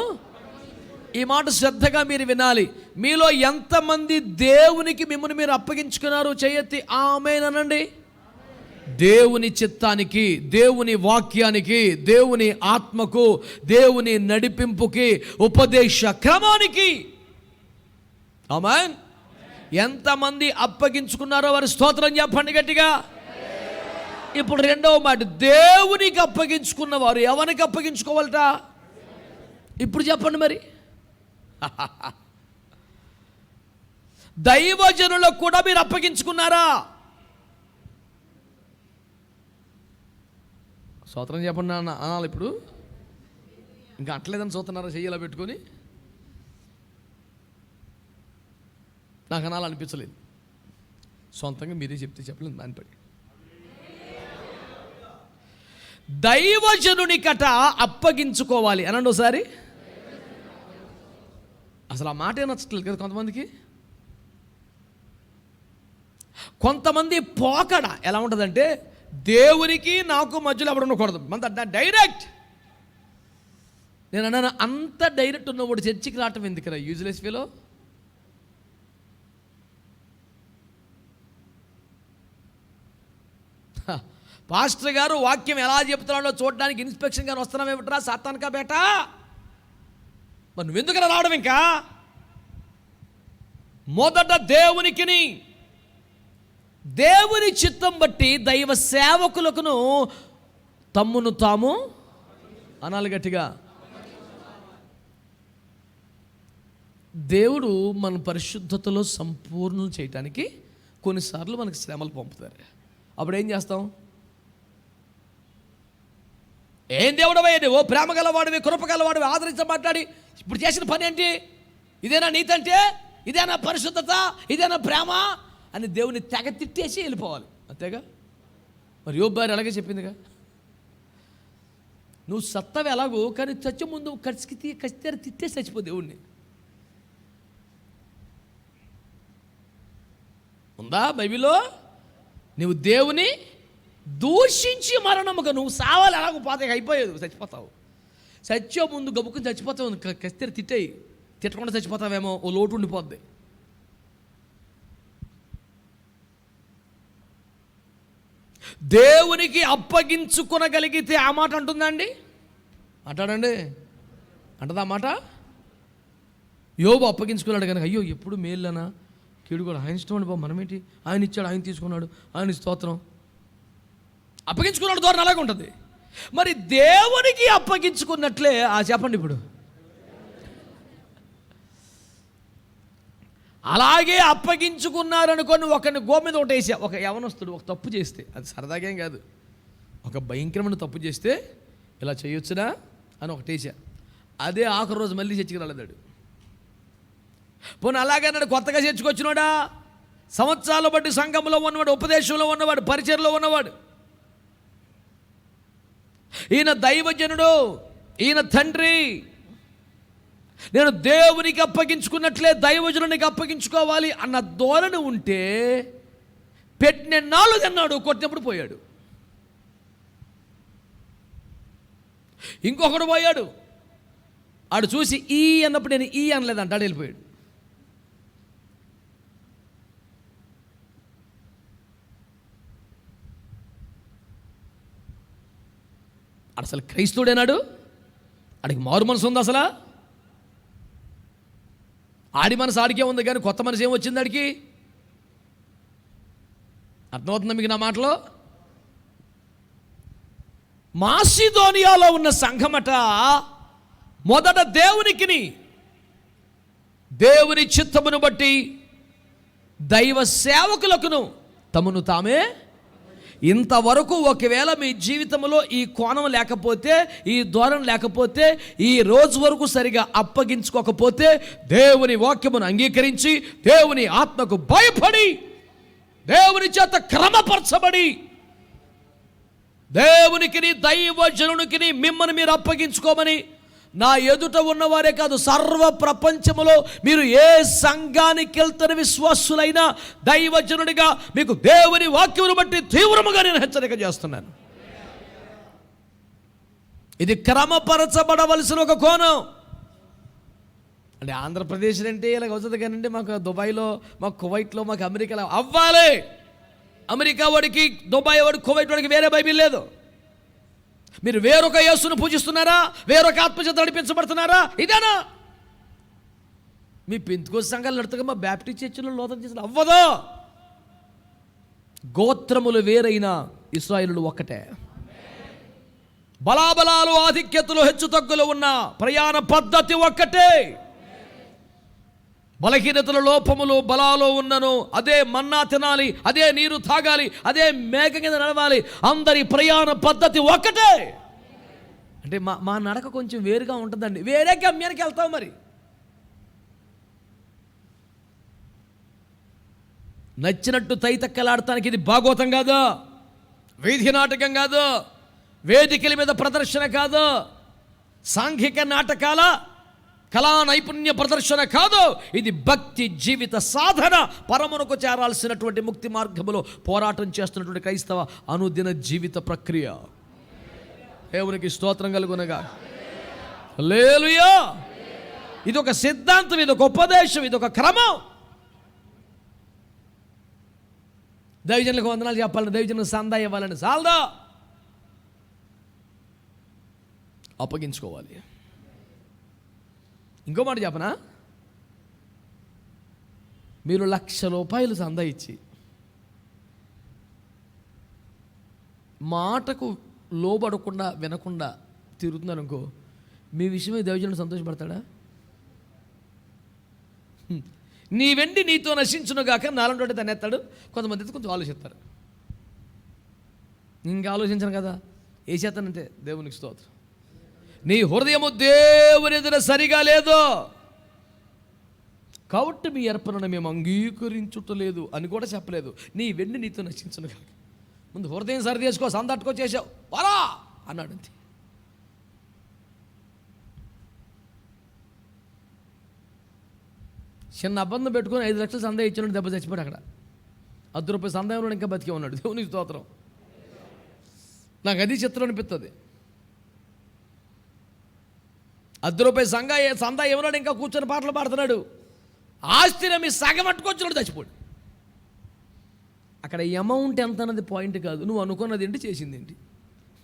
ఈ మాట శ్రద్ధగా మీరు వినాలి. మీలో ఎంతమంది దేవునికి మిమ్మల్ని మీరు అప్పగించుకున్నారు? చేయెత్తి ఆమేన్ అనండి. దేవుని చిత్తానికి, దేవుని వాక్యానికి, దేవుని ఆత్మకు, దేవుని నడిపింపుకి, ఉపదేశ క్రమానికి. ఆమేన్. ఎంతమంది అప్పగించుకున్నారో వారి స్తోత్రం చెప్పండి గట్టిగా. ఇప్పుడు రెండవ మాట, దేవునికి అప్పగించుకున్న వారు ఎవరికి అప్పగించుకోవాలట? ఇప్పుడు చెప్పండి మరి. దైవజనులకు కూడా మీరు అప్పగించుకున్నారా? స్తోత్రం చెప్పండి అనాలి. ఇప్పుడు ఇంకా అట్లేదని చూస్తున్నారా చెయ్యాలా పెట్టుకొని? నాకు అనాలనిపించలేదు. సొంతంగా మీరే చెప్తే చెప్పలేదు దానిపడి. దైవజనునికట అప్పగించుకోవాలి అనండి ఒకసారి. అసలు ఆ మాటే నచ్చట్లేదు కదా కొంతమందికి. కొంతమంది పోకడ ఎలా ఉంటుందంటే, దేవునికి నాకు మధ్యలో ఎవరు ఉండకూడదు, మన డైరెక్ట్. నేను అన్నాను, అంత డైరెక్ట్ ఉన్నవాడు చర్చికి రావటం ఎందుకురా, యూజ్లెస్ ఫీలో. పాస్టర్ గారు వాక్యం ఎలా చెప్తున్నాడో చూడడానికి ఇన్స్పెక్షన్ గారు వస్తున్నామేమిట్రా సాతానుకా బేటా, మరి నువ్వెందుకలా రావడం? ఇంకా మొదట దేవునికిని, దేవుని చిత్తం బట్టి దైవ సేవకులకును తమ్మును తాము అనాలి గట్టిగా. దేవుడు మన పరిశుద్ధతలో సంపూర్ణం చేయటానికి కొన్నిసార్లు మనకి శ్రమలు పంపుతారు. అప్పుడు ఏం చేస్తాం? ఏం దేవుడు అయ్యేది, ఓ ప్రేమ గలవాడివి, కృప గలవాడివి, ఆదరించి మాట్లాడి ఇప్పుడు చేసిన పని ఏంటి? ఇదేనా నీతి అంటే? ఇదేనా పరిశుద్ధత? ఇదేనా ప్రేమ అని దేవుని తెగ తిట్టేసి వెళ్ళిపోవాలి, అంతేగా? మరి యోబు భార్య అలాగే చెప్పిందిగా, నువ్వు సత్తవి ఎలాగో, కానీ చచ్చే ముందు ఖచ్చితంగా తిట్టేసి చచ్చిపో దేవుణ్ణి. ఉందా బైబిల్లో? నువ్వు దేవుని దూషించి మరణముగా నువ్వు సావాలి, అలాగో పోతే అయిపోయేది, చచ్చిపోతావు. చచ్చే ముందు గబుక్కుని చచ్చిపోతావు, ఖచ్చితంగా తిట్టేయి. తిట్టకుండా చచ్చిపోతావేమో, ఓ లోటు ఉండిపోద్ది. దేవునికి అప్పగించుకొనగలిగితే ఆ మాట అంటుందండి, అంటాడండి, అంటదా మాట? యోబు అప్పగించుకున్నాడు కనుక, అయ్యో ఎప్పుడు మేలునా కీడు కూడా ఆయన ఇష్టం అండి బాబు, మనమేంటి, ఆయన ఇచ్చాడు, ఆయన తీసుకున్నాడు, ఆయన స్తోత్రం. అప్పగించుకున్నాడు ధోరణి అలాగే ఉంటుంది. మరి దేవునికి అప్పగించుకున్నట్లే చెప్పండి ఇప్పుడు, అలాగే అప్పగించుకున్నారనుకొని ఒకరిని గో మీద ఒకటి వేసా, ఒక యవనస్తుడు ఒక తప్పు చేస్తే, అది సరదాగేం కాదు, ఒక భయంకరమైన తప్పు చేస్తే ఇలా చేయొచ్చునా అని ఒకటి వేసా, అదే ఆఖరి రోజు మళ్ళీ చర్చికి రాలేదాడు. పోనీ అలాగన్నాడు, కొత్తగా చర్చకొచ్చినాడా, సంవత్సరాల బట్టి సంఘంలో ఉన్నవాడు, ఉపదేశంలో ఉన్నవాడు, పరిచర్లో ఉన్నవాడు, ఈయన దైవజనుడు, ఈయన తండ్రి, నేను దేవునికి అప్పగించుకున్నట్లే దైవజనునికి అప్పగించుకోవాలి అన్న ధోరణి ఉంటే పెట్టిన నాలుగు అన్నాడు, కొట్టినప్పుడు పోయాడు. ఇంకొకడు పోయాడు, ఆడు చూసి ఈ అన్నప్పుడు నేను ఈ అనలేదంట, ఆడు వెళ్ళిపోయాడు. అసలు క్రైస్తవుడేనాడు, ఆడికి మారు మనసు ఉంది అసలు? ఆడి మనసు ఆడికే ఉంది కానీ కొత్త మనసు ఏమొచ్చింది ఆడికి? అర్థమవుతుందా మీకు నా మాటలో? మాసిదోనియాలో ఉన్న సంఘమట మొదట దేవుని చిత్తమును బట్టి దైవ సేవకులకును తమను తామే, ఇంతవరకు ఒకవేళ మీ జీవితంలో ఈ కోణం లేకపోతే, ఈ ధోరణి లేకపోతే, ఈ రోజు వరకు సరిగా అప్పగించుకోకపోతే, దేవుని వాక్యమును అంగీకరించి, దేవుని ఆత్మకు భయపడి, దేవుని చేత క్రమపరచబడి, దేవునికి దైవజనునికి మిమ్మల్ని మీరు అప్పగించుకోమని నా ఎదుట ఉన్నవారే కాదు, సర్వ ప్రపంచములో మీరు ఏ సంఘానికి వెళ్తున్న విశ్వాసులైనా దైవజనుడిగా మీకు దేవుని వాక్యమును బట్టి తీవ్రముగా నేను హెచ్చరిక చేస్తున్నాను. ఇది క్రమపరచబడవలసిన ఒక కోణం. అంటే ఆంధ్రప్రదేశ్ అంటే ఇలాగ అవుతుంది కానండి, మాకు దుబాయ్లో, మాకు కువైట్లో, మాకు అమెరికాలో అవ్వాలి. అమెరికా వాడికి, దుబాయ్ వాడికి, కువైట్ వాడికి వేరే బైబిల్ లేదు. మీరు వేరొక యేసును పూజిస్తున్నారా? వేరొక ఆత్మచేత నడిపించబడుతున్నారా? ఇదేనా? మీ పెంతుకోస్తు సంఘాలు నడుతుగా మా బ్యాప్టిస్ట్ చర్చిలో లోతం చేసిన అవ్వదు. గోత్రములు వేరైన ఇశ్రాయేలులు ఒక్కటే. బలాబలాలు, ఆధిక్యతలు, హెచ్చు తగ్గులు ఉన్న ప్రయాణ పద్ధతి ఒక్కటే. బలహీనతల, లోపములు, బలాలు ఉన్నను అదే మన్నా తినాలి, అదే నీరు తాగాలి, అదే మేఘ కింద నడవాలి. అందరి ప్రయాణ పద్ధతి ఒక్కటే. అంటే మా నడక కొంచెం వేరుగా ఉంటుందండి. వేరే గమ్యానికి వెళ్తాం. మరి నచ్చినట్టు తైతక్కలాడటానికి ఇది భాగవతం కాదు, వీధి నాటకం కాదు, వేదికల మీద ప్రదర్శన కాదు, సాంఘిక నాటకాల కళా నైపుణ్య ప్రదర్శన కాదు. ఇది భక్తి జీవిత సాధన, పరమునకు చేరాల్సినటువంటి ముక్తి మార్గములో పోరాటం చేస్తున్నటువంటి క్రైస్తవ అనుదిన జీవిత ప్రక్రియ. దేవునికి స్తోత్రం కలుగునగా. హల్లెలూయా. ఇది ఒక సిద్ధాంతం, ఇది ఒక ఉపదేశం, ఇది ఒక క్రమం. దైవజనులకు వందనాలు చెప్పాలని, దైవజనులకు సందా ఇవ్వాలని చాలదా? అప్పగించుకోవాలి. ఇంకో మాట చెప్పనా, మీరు ₹1,00,000 సందా ఇచ్చి మాటకు లోబడకుండా వినకుండా తిరుగుతున్నారు అనుకో, మీ విషయమే దైవజనుడు సంతోషపడతాడా? నీ వెండి నీతో నశించునుగాక నాలంటి దాన్ని ఎత్తాడు. కొంతమంది అయితే కొంచెం ఆలోచిస్తారు, ఇంకా ఆలోచించను కదా, ఏ చేస్తానంతే. దేవునికి స్తోత్రం. నీ హృదయము దేవుని ఎదుట సరిగా లేదు కాబట్టి మీ అర్పణను మేము అంగీకరించుటలేదు అని కూడా చెప్పలేదు. నీ వెండి నీతో నశించునుగాక. ముందు హృదయం సరి చేసుకో, సందట్టుకో చేసావు వరా అన్నాడు అంతే. చిన్న అబ్బందం పెట్టుకొని 5 లక్షలు సందా ఇచ్చినట్టు దెబ్బ చచ్చిపోయాడు అక్కడ. ₹10 సందాయంలో ఇంకా బతికే ఉన్నాడు. దేవునికి స్తోత్రం. నాకు అది చిత్రం అనిపిస్తుంది. ₹10 సందా ఎవరాడు ఇంకా కూర్చొని పాటలు పాడుతున్నాడు. ఆస్తిని మీ సగం పట్టుకొచ్చినాడు చచ్చిపోయాడు. అక్కడ అమౌంట్ ఎంత అన్నది పాయింట్ కాదు. నువ్వు అనుకున్నది ఏంటి, చేసింది ఏంటి,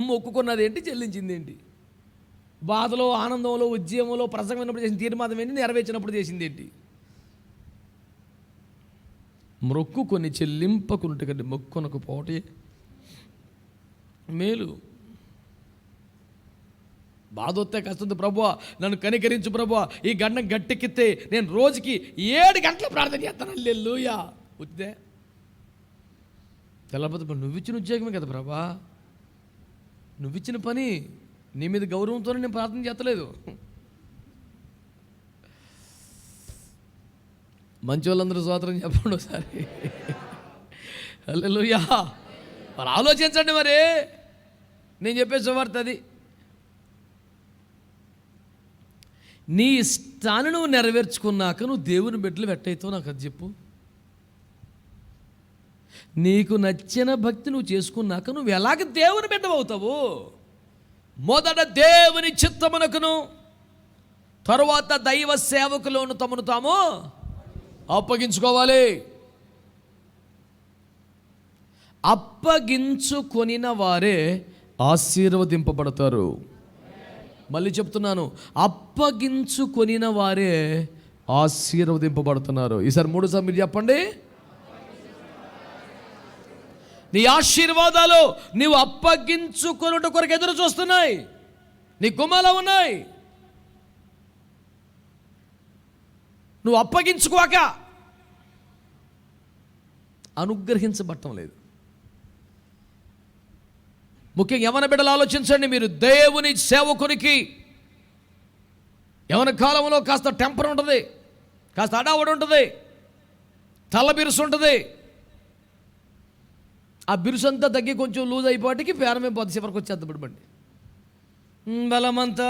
మొక్కుకున్నది ఏంటి, చెల్లించింది ఏంటి, బాధలో ఆనందంలో ఉద్యమంలో ప్రసంగం విన్నప్పుడు చేసిన తీర్మానం ఏంటి, నెరవేర్చినప్పుడు చేసింది ఏంటి. మొక్కుకొని చెల్లింపకున్నట్టు కంటే మొక్కునకు పోటే మేలు. బాధ వస్తే కష్టం, ప్రభువా నన్ను కనికరించు ప్రభువా, ఈ గండం గట్టెక్కితే నేను రోజుకి 7 గంటలు ప్రార్థన చేస్తాను. హల్లెలూయా. వద్దే తెల్లపోతే నువ్విచ్చిన ఉద్యోగమే కదా ప్రభా, నువ్విచ్చిన పని, నీ మీద గౌరవంతోనే నేను ప్రార్థన చేస్తలేదు. మంచి వాళ్ళందరూ స్తోత్రం చెప్పండి ఒకసారి. హల్లెలూయా. మరి ఆలోచించండి. మరి నేను చెప్పే సువార్త అది. నీ ఇష్టాన్ని నువ్వు నెరవేర్చుకున్నాక నువ్వు దేవుని బిడ్డలు వెట్టయితావు, నాకు అది చెప్పు. నీకు నచ్చిన భక్తి నువ్వు చేసుకున్నాక నువ్వు ఎలాగ దేవుని బిడ్డవవుతావు? మొదట దేవుని చిత్తమునకును తరువాత దైవ సేవకులోను తమను తాము అప్పగించుకోవాలి. అప్పగించుకొనిన వారే ఆశీర్వదింపబడతారు. మళ్ళీ చెప్తున్నాను, అప్పగించుకొనిన వారే ఆశీర్వదింపబడుతున్నారు. ఈసారి 3 సార్లు మీరు చెప్పండి. నీ ఆశీర్వాదాలు నీవు అప్పగించుకొనుట కొరకు ఎదురు చూస్తున్నాయి, నీ గుమ్మలో ఉన్నాయి. నువ్వు అప్పగించుకోక అనుగ్రహించబట్టం లేదు. ముఖ్యంగా యవన బిడ్డలు ఆలోచించండి. మీరు దేవుని సేవకునికి యవన కాలంలో కాస్త టెంపర్ ఉంటుంది, కాస్త అడావుడు ఉంటుంది, తల బిరుసు ఉంటుంది. ఆ బిరుసు అంతా తగ్గి కొంచెం లూజ్ అయిపోటికి పేరమే పోతే చివరికి వచ్చేద్దాం. పడిపండి బలమంతా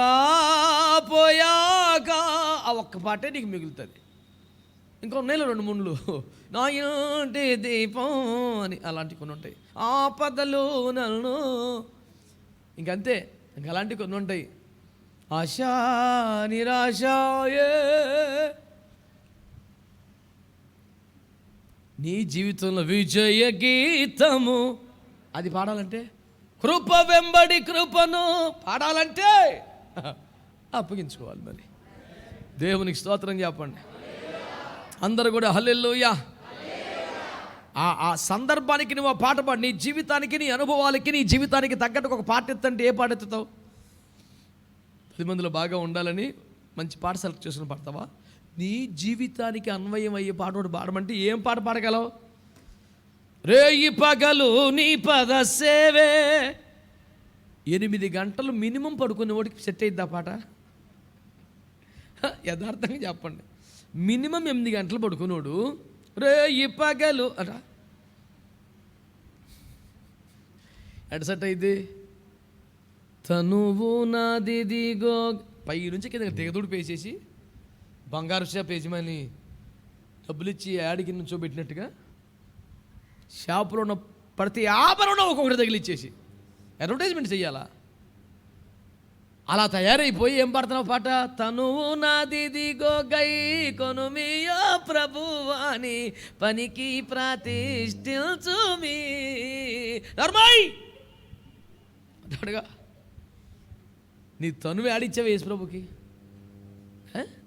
పోయాక ఆ ఒక్క పాటే నీకు మిగులుతుంది. ఇంకో నెల 2 3 నా ఇంటి దీపం అని అలాంటివి కొన్ని ఉంటాయి. ఆపదలు నన్ను ఇంకంతే. ఇంక అలాంటివి కొన్ని ఉంటాయి. ఆశా నిరాశయే. నీ జీవితంలో విజయ గీతము అది పాడాలంటే, కృప వెంబడి కృపను పాడాలంటే అప్పగించుకోవాలి. మరి దేవునికి స్తోత్రం చెప్పండి అందరూ కూడా. హల్లెలూయా. ఆ సందర్భానికి నువ్వు ఆ పాట పాడు. నీ జీవితానికి, నీ అనుభవాలకి, నీ జీవితానికి తగ్గట్టు ఒక పాట ఎత్తంటే ఏ పాట ఎత్తుతావు? 10 మందిలో బాగా ఉండాలని మంచి పాట సెలెక్ట్ చేసుకుని పాడతావా? నీ జీవితానికి అన్వయం అయ్యే పాట ఒకటి పాడమంటే ఏం పాట పాడగలవు? రేయి పగలు నీ పద సేవే. 8 గంటలు మినిమం పడుకునే వాడికి సెట్ అయిద్దా పాట? యథార్థంగా చెప్పండి. మినిమం 8 గంటలు పడుకున్నాడు రేయి పగలు అట ఎట సెట్ అయింది? తనువు నాదిదిగో పై నుంచి కింద దిగదుడు పేసేసి బంగారు షాప్ యజమాని డబ్బులు ఇచ్చి యాడికి నుంచో పెట్టినట్టుగా షాపులో ఉన్న ప్రతి ఆభరణం ఒక్కొక్కటి తగిలిచ్చేసి అడ్వర్టైజ్మెంట్ చెయ్యాలా? అలా తయారైపోయి ఏం పాడుతున్నావు పాట? తనువు నాదిదిగో గై కొనుమియో ప్రభువాని పనికి ప్రతిష్ఠించుమి నర్మాయి అడుగా. నీ తనువు ఆడిచ్చావు యేసు ప్రభుకి.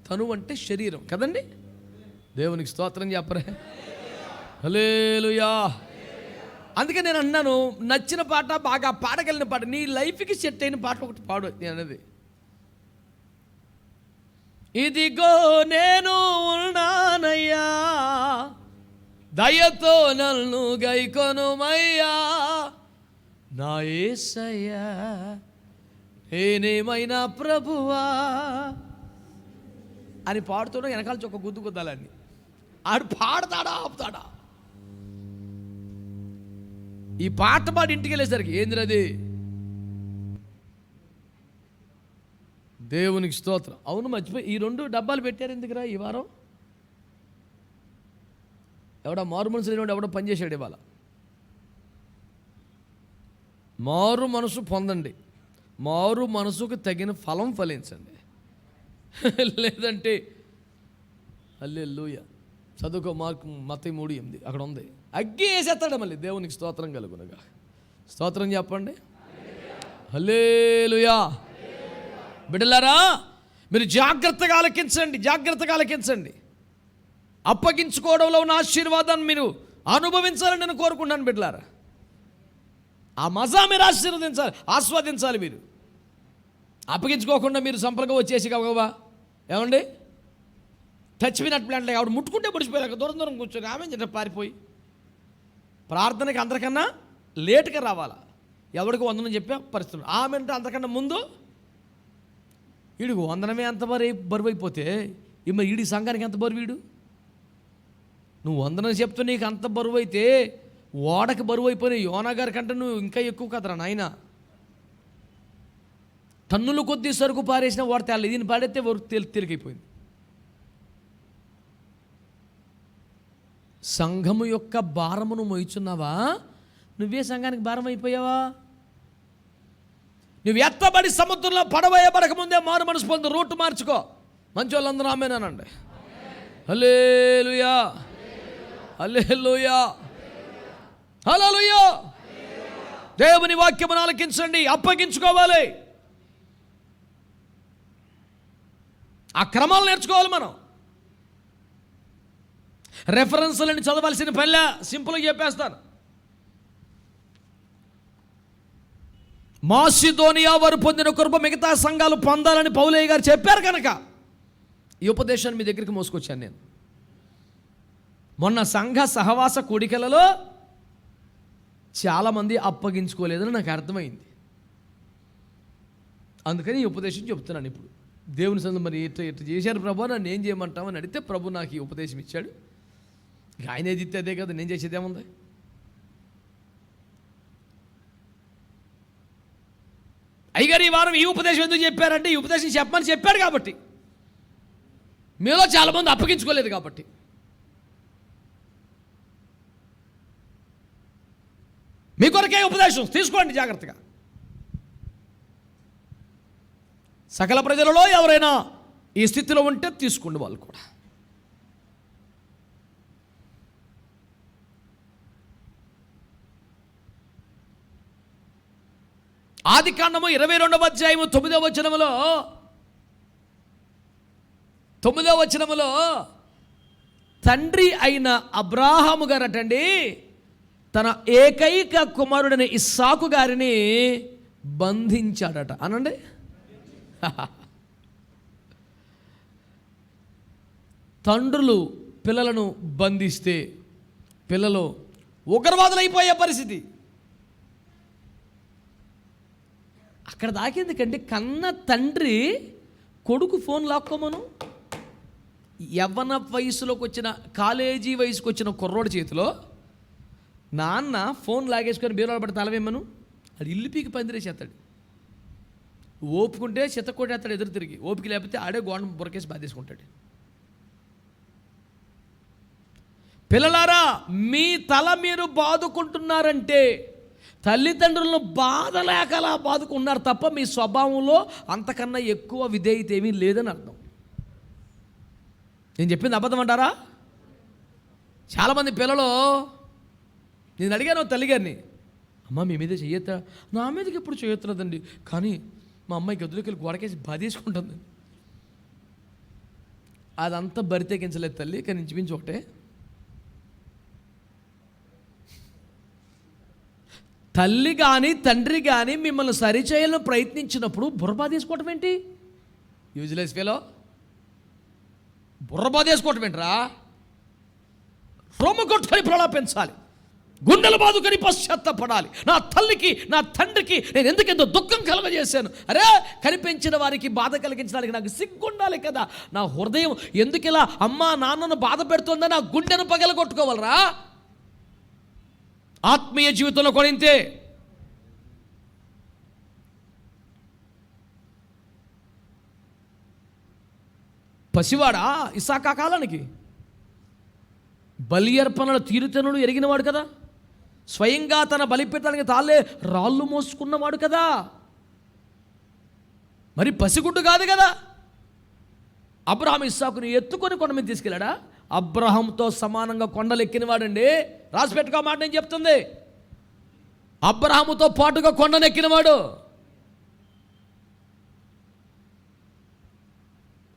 తనువు అంటే శరీరం కదండి. దేవునికి స్తోత్రం చెప్పరే. హల్లెలూయా. అందుకే నేను అన్నాను, నచ్చిన పాట, బాగా పాడగలిగిన పాట, నీ లైఫ్కి సెట్ అయిన పాట ఒకటి పాడు నేను అనేది. ఇదిగో నేను ఉన్నానయ్యా, దయతో నన్ను గైకొనుమయ్యా, నా యేసయ్యా నేనేమైనా ప్రభువా అని పాడుతున్నా. వెనకాల ఒక గుద్దు గుద్దాలని ఆడు పాడతాడా ఆపుతాడా? ఈ పాట పాడి ఇంటికి వెళ్ళేసరికి ఏందిరది? దేవునికి స్తోత్రం. అవును, మర్చిపోయి ఈ 2 డబ్బాలు పెట్టారు ఎందుకురా ఈ వారం? ఎవడో మారు మనసు లేనివాడు ఎవడో పనిచేసాడు ఇవాళ. మారు మనసు పొందండి, మారు మనసుకు తగిన ఫలం ఫలించండి. లేదంటే హల్లెలూయా. చదువుకో, మార్కు మత్తయి 3:8 అక్కడ ఉంది. అగ్గి వేసేస్తాడు మళ్ళీ. దేవునికి స్తోత్రం కలుగునుగా. స్తోత్రం చెప్పండి. హల్లెలూయా. బిడ్డలారా, మీరు జాగ్రత్తగా ఆలకించండి, జాగ్రత్తగా ఆలకించండి. అప్పగించుకోవడంలో ఉన్న ఆశీర్వాదాన్ని మీరు అనుభవించాలని నేను కోరుకుంటున్నాను బిడ్డలారా. ఆ మజా మీరు ఆస్వాదించాలి. మీరు అప్పగించుకోకుండా మీరు సంపర్కం వచ్చేసి కావా ఏమండి, టచ్ మీ నట్ ప్లాంట్ ఆవిడ ముట్టుకుంటే పొడిచిపోయాక దూరం దూరం కూర్చొని ఆమె చెప్పి పారిపోయి ప్రార్థనకి అందరికన్నా లేటుగా రావాలా. ఎవరికి వందనం చెప్పే పరిస్థితులు. ఆమె అంటే అంతకన్నా ముందు వీడికి వందనమే అంత బరువు అయిపోతే వీడి సంఘానికి ఎంత బరువు? వీడు నువ్వు వందనం చెప్తూ నీకు అంత బరువు అయితే ఓడకి బరువు అయిపోయినాయి. యోనా గారి కంటే నువ్వు ఇంకా ఎక్కువ కదరా నాయన. టన్నులు కొద్ది సరుకు పారేసిన ఓడ తేలేదు, దీన్ని పాడైతే తేలికైపోయింది. సంఘము యొక్క భారమును మోయిచున్నావా? నువ్వే సంఘానికి భారం అయిపోయావా? నువ్వు ఎత్తబడి సముద్రంలో పడవేయబడక ముందే మారు మనసు పొందు, రూట్ మార్చుకో. మంచి వాళ్ళందరూ ఆమేనండి. హల్లెలూయా, హల్లెలూయా, హల్లెలూయా. దేవుని వాక్యమును ఆలకించండి, అప్పగించుకోవాలి. ఆ క్రమాలు నేర్చుకోవాలి. మనం రెఫరెన్స్లని చదవాల్సిన పల్లె సింపుల్గా చెప్పేస్తాను. మాసిదోనియా వారు పొందిన కృప మిగతా సంఘాలు పొందాలని పౌలయ్య గారు చెప్పారు కనుక ఈ ఉపదేశాన్ని మీ దగ్గరికి మోసుకొచ్చాను నేను. మొన్న సంఘ సహవాస కూడికలలో చాలామంది అప్పగించుకోలేదని నాకు అర్థమైంది. అందుకని ఈ ఉపదేశం చెప్తున్నాను ఇప్పుడు. దేవుని సందు మరి ఎట్లా చేశారు ప్రభు, నన్ను ఏం చేయమంటామని అడిగితే ప్రభు నాకు ఈ ఉపదేశం ఇచ్చాడు. ఇక ఆయన ఏది ఇస్తే అదే కదా, నేను చేసేదేముంది? అయ్యగారు ఈ వారం ఈ ఉపదేశం ఎందుకు చెప్పారంటే, ఈ ఉపదేశం చెప్పమని చెప్పాడు కాబట్టి. మీలో చాలామంది అప్పగించుకోలేదు కాబట్టి. మీ కొరకే ఉపదేశం తీసుకోండి జాగ్రత్తగా. సకల ప్రజలలో ఎవరైనా ఈ స్థితిలో ఉంటే తీసుకోండి వాళ్ళు కూడా. ఆదికాండము 22వ అధ్యాయము 9వ వచనములో తండ్రి అయిన అబ్రాహాము గారటండి తన ఏకైక కుమారుడైన ఇస్సాకు గారిని బంధించాడట. అనండి. తండ్రులు పిల్లలను బంధిస్తే పిల్లలు ఉగ్రవాదులైపోయే పరిస్థితి. అక్కడ దాకేందుకంటే కన్న తండ్రి కొడుకు ఫోన్ లాక్కోమను. యవ్వన వయసులోకి వచ్చిన, కాలేజీ వయసుకు వచ్చిన కుర్రోడి చేతిలో నాన్న ఫోన్ లాగేసుకొని బీరువాలో పడి తలవేమను. అది ఇల్లు పీకి పందిరేసేస్తాడు. ఓపుకుంటే చిత్తకొట్టేస్తాడు ఎదురు తిరిగి, ఓపిక లేకపోతే ఆడే గోడ బొరకేసి బాధేసుకుంటాడు. పిల్లలారా, మీ తల మీరు బాదుకుంటున్నారంటే తల్లిదండ్రులను బాధ లేకలా బాదుకున్నారు తప్ప మీ స్వభావంలో అంతకన్నా ఎక్కువ విధేయత ఏమీ లేదని అర్థం. నేను చెప్పింది అబద్ధం అంటారా? చాలామంది పిల్లలు, నేను అడిగాను తల్లిగారిని, అమ్మ మీ మీద చేయొద్దా? నా మీదకి ఎప్పుడు చేయొద్దులేదండి, కానీ మా అమ్మాయి గదులోకి వెళ్ళి గోడకేసి బాధేసుకుంటుంది. అదంతా బరితెగించలేదు తల్లి, కానీ ఇంచుమించు ఒకటే. తల్లి కానీ తండ్రి కానీ మిమ్మల్ని సరిచేయాలని ప్రయత్నించినప్పుడు బుర్రబా తీసుకోవటం ఏంటి? యూజ్లెస్ ఫెలో, బుర్రబా తీసుకోవటం ఏంట్రా? రొమ్ము కొట్టుకొని ప్రలాపించాలి, గుండెలు బాదుకొని పశ్చాత్తపడాలి. నా తల్లికి నా తండ్రికి నేను ఎందుకెంతో దుఃఖం కలగజేశాను. అరే, కనిపించిన వారికి బాధ కలిగించడానికి నాకు సిగ్గుండాలి కదా. నా హృదయం ఎందుకు ఇలా అమ్మా నాన్నను బాధ పెడుతుందని నా గుండెను పగలగొట్టుకోవాలరా? ఆత్మీయ జీవితంలో కూడా ఇంతే. పసివాడా ఇస్సాకా కాలానికి బలి అర్పణల తీరుతెన్నులు ఎరిగినవాడు కదా, స్వయంగా తన బలిపీఠానికి తాళ్ళే రాళ్ళు మోసుకున్నవాడు కదా, మరి పసిగుడ్డు కాదు కదా. అబ్రహాం ఇస్సాకుని ఎత్తుకొని కొండ మీద తీసుకెళ్ళాడా? అబ్రహాంతో సమానంగా కొండలు ఎక్కినవాడండి. రాసి పెట్టుకో మాట నేను చెప్తుంది. అబ్రహాముతో పాటుగా కొండను ఎక్కినవాడు.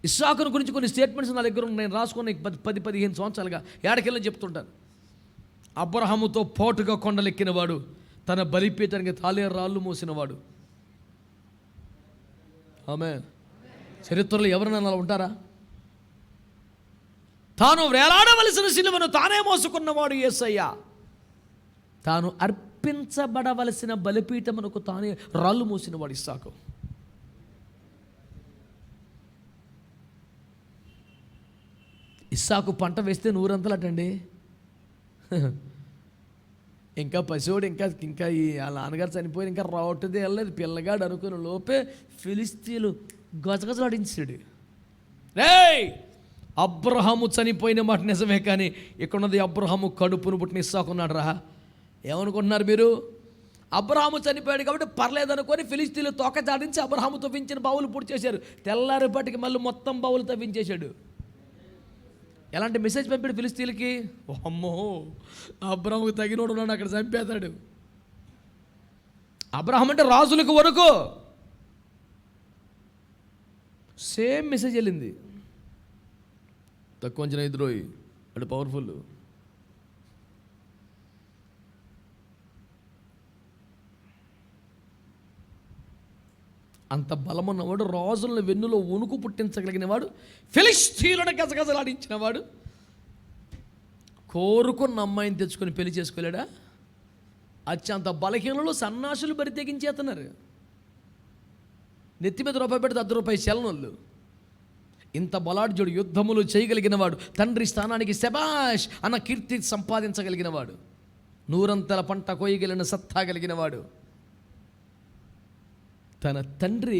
ఇస్సాకును గురించి కొన్ని స్టేట్మెంట్స్ నా దగ్గర నేను రాసుకుని 10-15 సంవత్సరాలుగా ఏడకెళ్ళని చెప్తుంటాను. అబ్రహాముతో పాటుగా కొండలెక్కినవాడు, తన బలిపీఠానికి తాళే రాళ్ళు మోసినవాడు. ఆమేన్. చరిత్రలో ఎవరైనా అలా ఉంటారా? తాను వేలాడవలసిన సిలువను తానే మోసుకున్నవాడు యేసయ్య. తాను అర్పించబడవలసిన బలిపీఠమునకు తానే రాళ్ళు మోసినవాడు ఇస్సాకు. ఇస్సాకు పంట వేస్తే నూరంతలటండి. ఇంకా పసివాడు ఇంకా ఈ వాళ్ళ నాన్నగారు చనిపోయి ఇంకా రావట్దే వెళ్ళలేదు. పిల్లగాడు అనుకున్న లోపే ఫిలిస్తీన్లు గజగజలాడించాడు. రేయ్, అబ్రహాము చనిపోయిన మాట నిజమే, కానీ ఇక్కడున్నది అబ్రహాము కడుపును పుట్టిన ఇస్సాకున్నాడు రా. ఏమనుకుంటున్నారు మీరు? అబ్రహాము చనిపోయాడు కాబట్టి పర్లేదు అనుకొని ఫిలిస్తీన్లు తోక చాటించి అబ్రహాము తవ్వించిన బావులు పూర్తి చేశారు. తెల్లారిపాటికి మళ్ళీ మొత్తం బావులు తవ్వించేశాడు. ఎలాంటి మెసేజ్ పంపాడు ఫిలిస్తీన్లకి? అమ్మో, అబ్రహాముకు తగినోడు ఉన్నాడు, అక్కడ చంపేస్తాడు. అబ్రహాం అంటే రాజులకు వరకు సేమ్ మెసేజ్ వెళ్ళింది. తక్కువ అంచనా ఎదురోయి, అటు పవర్ఫుల్. అంత బలమున్నవాడు, రాజులను వెన్నులో వణుకు పుట్టించగలిగిన వాడు, ఫిలిస్తీన్లను గజగజలాడించిన వాడు, కోరుకున్న అమ్మాయిని తెచ్చుకొని పెళ్లి చేసుకోలేడా? అత్యంత బలహీనలు సన్నాసులు బరి తెగించేస్తున్నారు. నెత్తి మీద రూపాయి పెడితే ₹1 చెల్లనోళ్ళు. ఇంత బలాఢ్యుడు, యుద్ధములు చేయగలిగిన వాడు, తండ్రి స్థానానికి శబాష్ అన్న కీర్తి సంపాదించగలిగిన వాడు, నూరంతల పంట కోయగలిగిన సత్తా కలిగిన వాడు, తన తండ్రి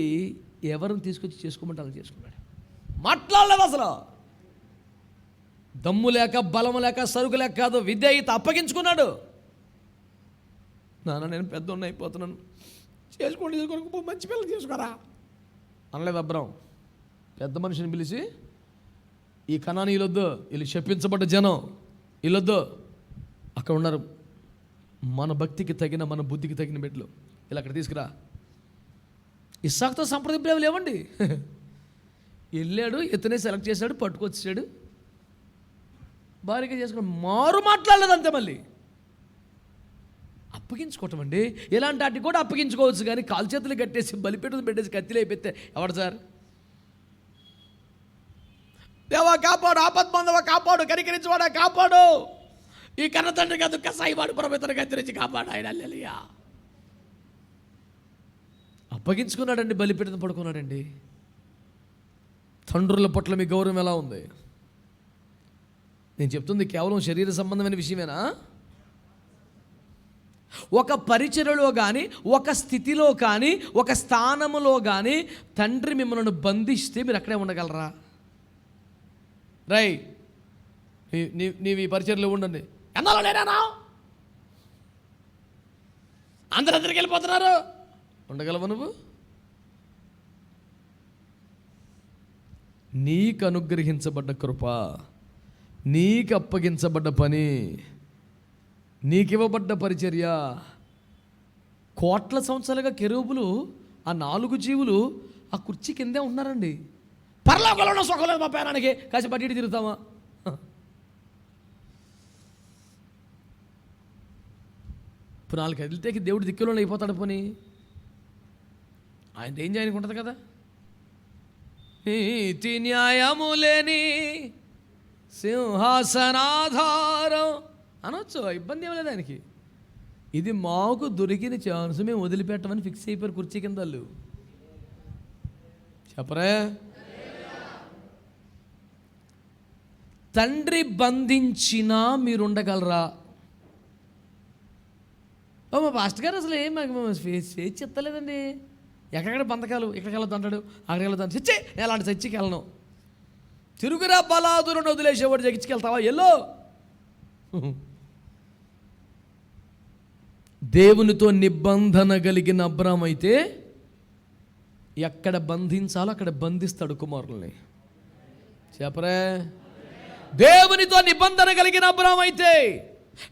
ఎవరిని తీసుకొచ్చి చేసుకోమంటే అలా చేసుకున్నాడు. మాట్లాడలేదు అసలు. దమ్ము లేక, బలము లేక, సరుకు లేక కాదు, విధేయత అప్పగించుకున్నాడు. నాన్న, నేను పెద్దోడిని అయిపోతున్నాను, చేసుకోండి, మంచి పిల్లలు చేసుకోరా అనలేదు అబ్రహాం. పెద్ద మనిషిని పిలిచి, ఈ కనానీ వీళ్ళొద్దు, వీళ్ళు శపించబడ్డ జనం, వీళ్ళొద్దు, అక్కడ ఉన్నారు మన భక్తికి తగిన, మన బుద్ధికి తగిన బిడ్డలు, ఇలా అక్కడ తీసుకురా. ఇస్సాకుతో సంప్రదింపులు లేవండి. వెళ్ళాడు, ఇతనే సెలెక్ట్ చేశాడు, పట్టుకొచ్చాడు, భారీగా చేసుకుని మారు మాట్లాడలేదు అంతే. మళ్ళీ అప్పగించుకోవటం అండి. ఇలాంటి వాటికి కూడా అప్పగించుకోవచ్చు, కానీ కాలు చేతులు కట్టేసి బలిపెట్టుకుని పెట్టేసి కత్తిలో అయిపోతే ఎవడు సార్? దేవా కాపాడు, ఆపద్బంధవ కాపాడు, కనికరించేవాడా కాపాడు, ఈ కన్న తండ్రిగా దుఃఖ సాయివాడు పరమితను కత్తిరించి కాపాడు ఆయన. హల్లెలూయా. అప్పగించుకున్నాడండి, బలిపీఠం పడుకున్నాడండి. తండ్రుల పట్ల మీ గౌరవం ఎలా ఉంది? నేను చెప్తుంది కేవలం శరీర సంబంధమైన విషయమేనా? ఒక పరిచర్యలో కానీ, ఒక స్థితిలో కానీ, ఒక స్థానములో కానీ తండ్రి మిమ్మల్ని బంధిస్తే మీరు అక్కడే ఉండగలరా? రై, నీవు ఈ పరిచర్యలో ఉండండి, ఎన్నాలో లేనా, అందరికి వెళ్ళిపోతున్నారు, ఉండగలవు నువ్వు? నీకు అనుగ్రహించబడ్డ కృప, నీకు అప్పగించబడ్డ పని, నీకివ్వబడ్డ పరిచర్య. కోట్ల సంవత్సరాలుగా కెరూబులు, ఆ 4 జీవులు ఆ కుర్చీ కిందే ఉన్నారండి. పరలోకంలో సుఖలేదు మా పేరానికి, కాసి పట్టి తిరుగుతామా? ఇప్పుడు 4 కదిలితే దేవుడు దిక్కులో అయిపోతాడు. పోనీ ఆయన ఏం చేయడానికి ఉంటుంది కదా. నీతి న్యాయము లేని సింహాసనాధారం అనొచ్చు, ఇబ్బంది ఏం లేదు ఆయనకి. ఇది మాకు దొరికిన ఛాన్స్, మేము వదిలిపెట్టమని ఫిక్స్ అయిపోయారు కుర్చీ కింద వాళ్ళు. చెప్పరే, తండ్రి బంధించినా మీరు ఉండగలరా? మా పాస్టర్ గారు అసలు ఏం ఫేస్ చెప్తలేదండి. ఎక్కడెక్కడ బంధకాలు, ఇక్కడికి వెళ్ళొద్దు అంటాడు, అక్కడికి వెళ్ళొద్దు అంటే చచ్చి ఎలాంటి చచ్చికి వెళ్ళను. తిరుగురా బలాదురుని వదిలేసేవాడు జగించుకెళ్తావా? ఎల్లో దేవునితో నిబంధన కలిగిన అబ్రాహాము అయితే ఎక్కడ బంధించాలో అక్కడ బంధిస్తాడు కుమారుల్ని. చెప్పరే, దేవునితో నిబంధన కలిగిన అబ్రాహాము అయితే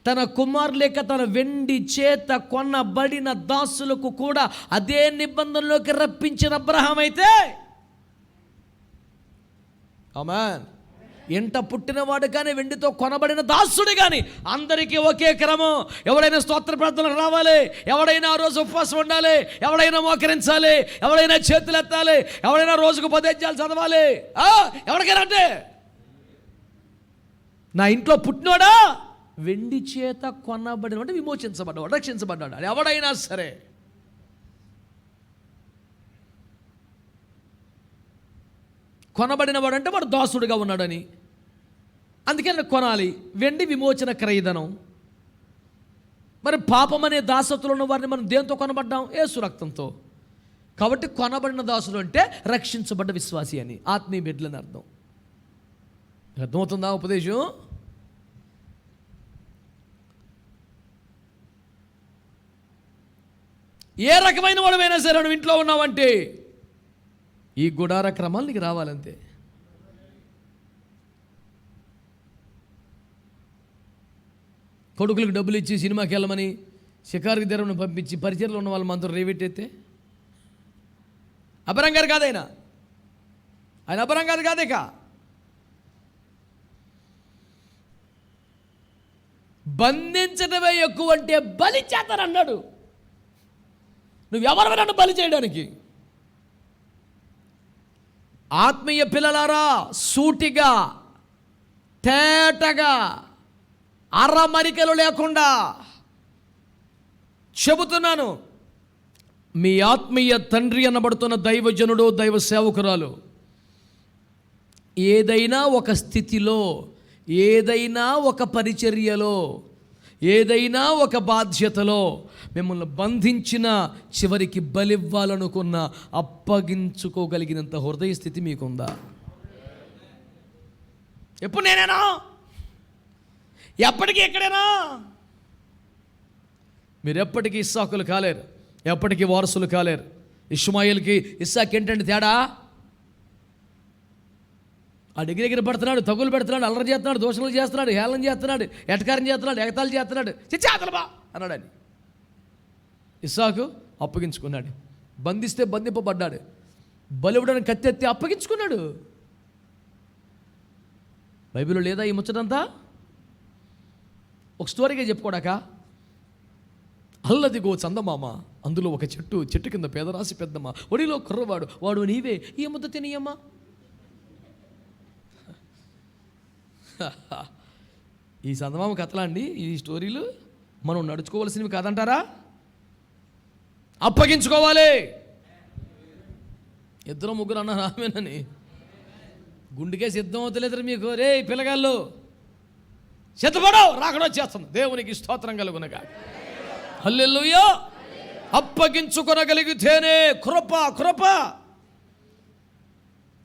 తన కుమారులేక తన వెండి చేత కొనబడిన దాసులకు కూడా అదే నిబంధనలోకి రప్పించిన అబ్రాహాము అయితే, ఆమేన్, ఎంట పుట్టినవాడు కానీ వెండితో కొనబడిన దాసుడు కానీ అందరికీ ఒకే క్రమం. ఎవడైనా స్తోత్ర ప్రార్థనలకు రావాలి, ఎవడైనా ఆ రోజు ఉపవాసం ఉండాలి, ఎవడైనా మోకరించాలి, ఎవడైనా చేతులు ఎత్తాలి, ఎవడైనా రోజుకు 10 అధ్యాయాలు చదవాలి. ఎవరికైనా అంటే నా ఇంట్లో పుట్టినోడా వెండి చేత కొనబడిన అంటే విమోచించబడ్డాడు, రక్షించబడ్డాడు. అది ఎవడైనా సరే. కొనబడిన వాడు అంటే వాడు దాసుడుగా ఉన్నాడని, అందుకని కొనాలి. వెండి విమోచన క్రయధనం. మరి పాపం అనే దాసత్వంలో ఉన్న వారిని మనం దేంతో కొనబడ్డాం? యేసు రక్తంతో. కాబట్టి కొనబడిన దాసుడు అంటే రక్షించబడ్డ విశ్వాసి అని, ఆత్మీయ బిడ్డలని అర్థం. అర్థమవుతుందా ఉపదేశం? ఏ రకమైన వాడమైనా సరే నువ్వు ఇంట్లో ఉన్నావంటే ఈ గుడార క్రమాలు నీకు రావాలంతే. కొడుకులకు డబ్బులు ఇచ్చి సినిమాకి వెళ్ళమని షికారుకి ధరను పంపించి పరిచయలో ఉన్న వాళ్ళు మనతో రేవెట్టయితే అపరం గారు కాదైనా, ఆయన అపరం కాదు కాదేక. బంధించడమే ఎక్కువ అంటే బలి చేస్తానన్నాడు. నువ్వెవరు నన్ను బలి చేయడానికి? ఆత్మీయ పిల్లలారా, సూటిగా తేటగా అరమరికలు లేకుండా చెబుతున్నాను. మీ ఆత్మీయ తండ్రి అనబడుతున్న దైవజనుడు, దైవ సేవకురాలు ఏదైనా ఒక స్థితిలో, ఏదైనా ఒక పరిచర్యలో, ఏదైనా ఒక బాధ్యతలో మిమ్మల్ని బంధించిన, చివరికి బలివ్వాలనుకున్న, అప్పగించుకోగలిగినంత హృదయ స్థితి మీకుందా? ఎప్పుడు నేనేనా? ఎప్పటికీ ఎక్కడైనా? మీరు ఎప్పటికీ ఇస్సాకులు కాలేరు, ఎప్పటికీ వారసులు కాలేరు. ఇష్మాయిల్కి ఇస్సాకు ఏంటంటే తేడా? ఆ దగ్గర పడుతున్నాడు, తగులు పెడుతున్నాడు, అల్లరి చేస్తున్నాడు, దోషణలు చేస్తున్నాడు, హేళన చేస్తున్నాడు, ఎటకారం చేస్తున్నాడు, ఎగతాలు చేస్తున్నాడు, చిచ్చాతలబా అన్నాడని. ఇస్సాకు అప్పగించుకున్నాడు. బంధిస్తే బంధింపబడ్డాడు, బలివ్వడానికి కత్తెత్తి అప్పగించుకున్నాడు. బైబిల్లో లేదా ఈ ముచ్చటంతా? ఒక స్టోరీగా చెప్పుకోడాక, అల్లదిగో చందమామ, అందులో ఒక చెట్టు కింద పేదరాశి పెద్దమ్మ, ఒడిలో కుర్రవాడు, వాడు నీవే, ఈ ముద్ద తినియమ్మా. ఈ చందమామ కథలా అండి ఈ స్టోరీలు? మనం నడుచుకోవాల్సినవి కాదంటారా? అప్పగించుకోవాలి. 2-3 అన్నారు ఆమెనని. గుండెకే సిద్ధం అవుతలేదు మీకు. రే పిల్లగాళ్ళు సిద్ధపడవు, రాకడ వచ్చేస్తుంది. దేవునికి స్తోత్రం కలుగునగా. హల్లెలూయా. అప్పగించుకొనగలిగితేనే కృప.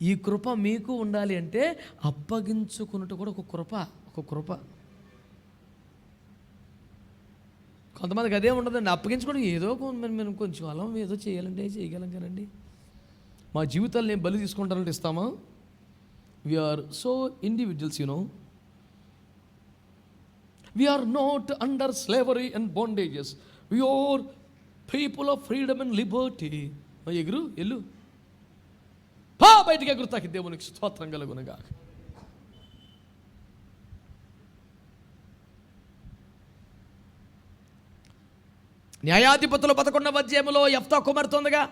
ఈ కృప మీకు ఉండాలి అంటే అప్పగించుకున్నట్టు కూడా ఒక కృప. కొంతమందికి అదే ఉండదండి. అప్పగించుకోవడం ఏదో మేము కొంచెం అలా ఏదో చేయాలంటే చేయగలం కానండి. మా జీవితాలు నేను బలి తీసుకుంటానంటే ఇస్తామా? We are so individuals, we are not under slavery and bondages. We are people of freedom and liberty. ఎల్లు బయటికి ఎగురుతాకి. దేవునికి స్తోత్రం కలుగునగా. న్యాయాధిపతుల 11వ అధ్యాయంలో యెఫ్తా కుమార్తె ఉందిగా.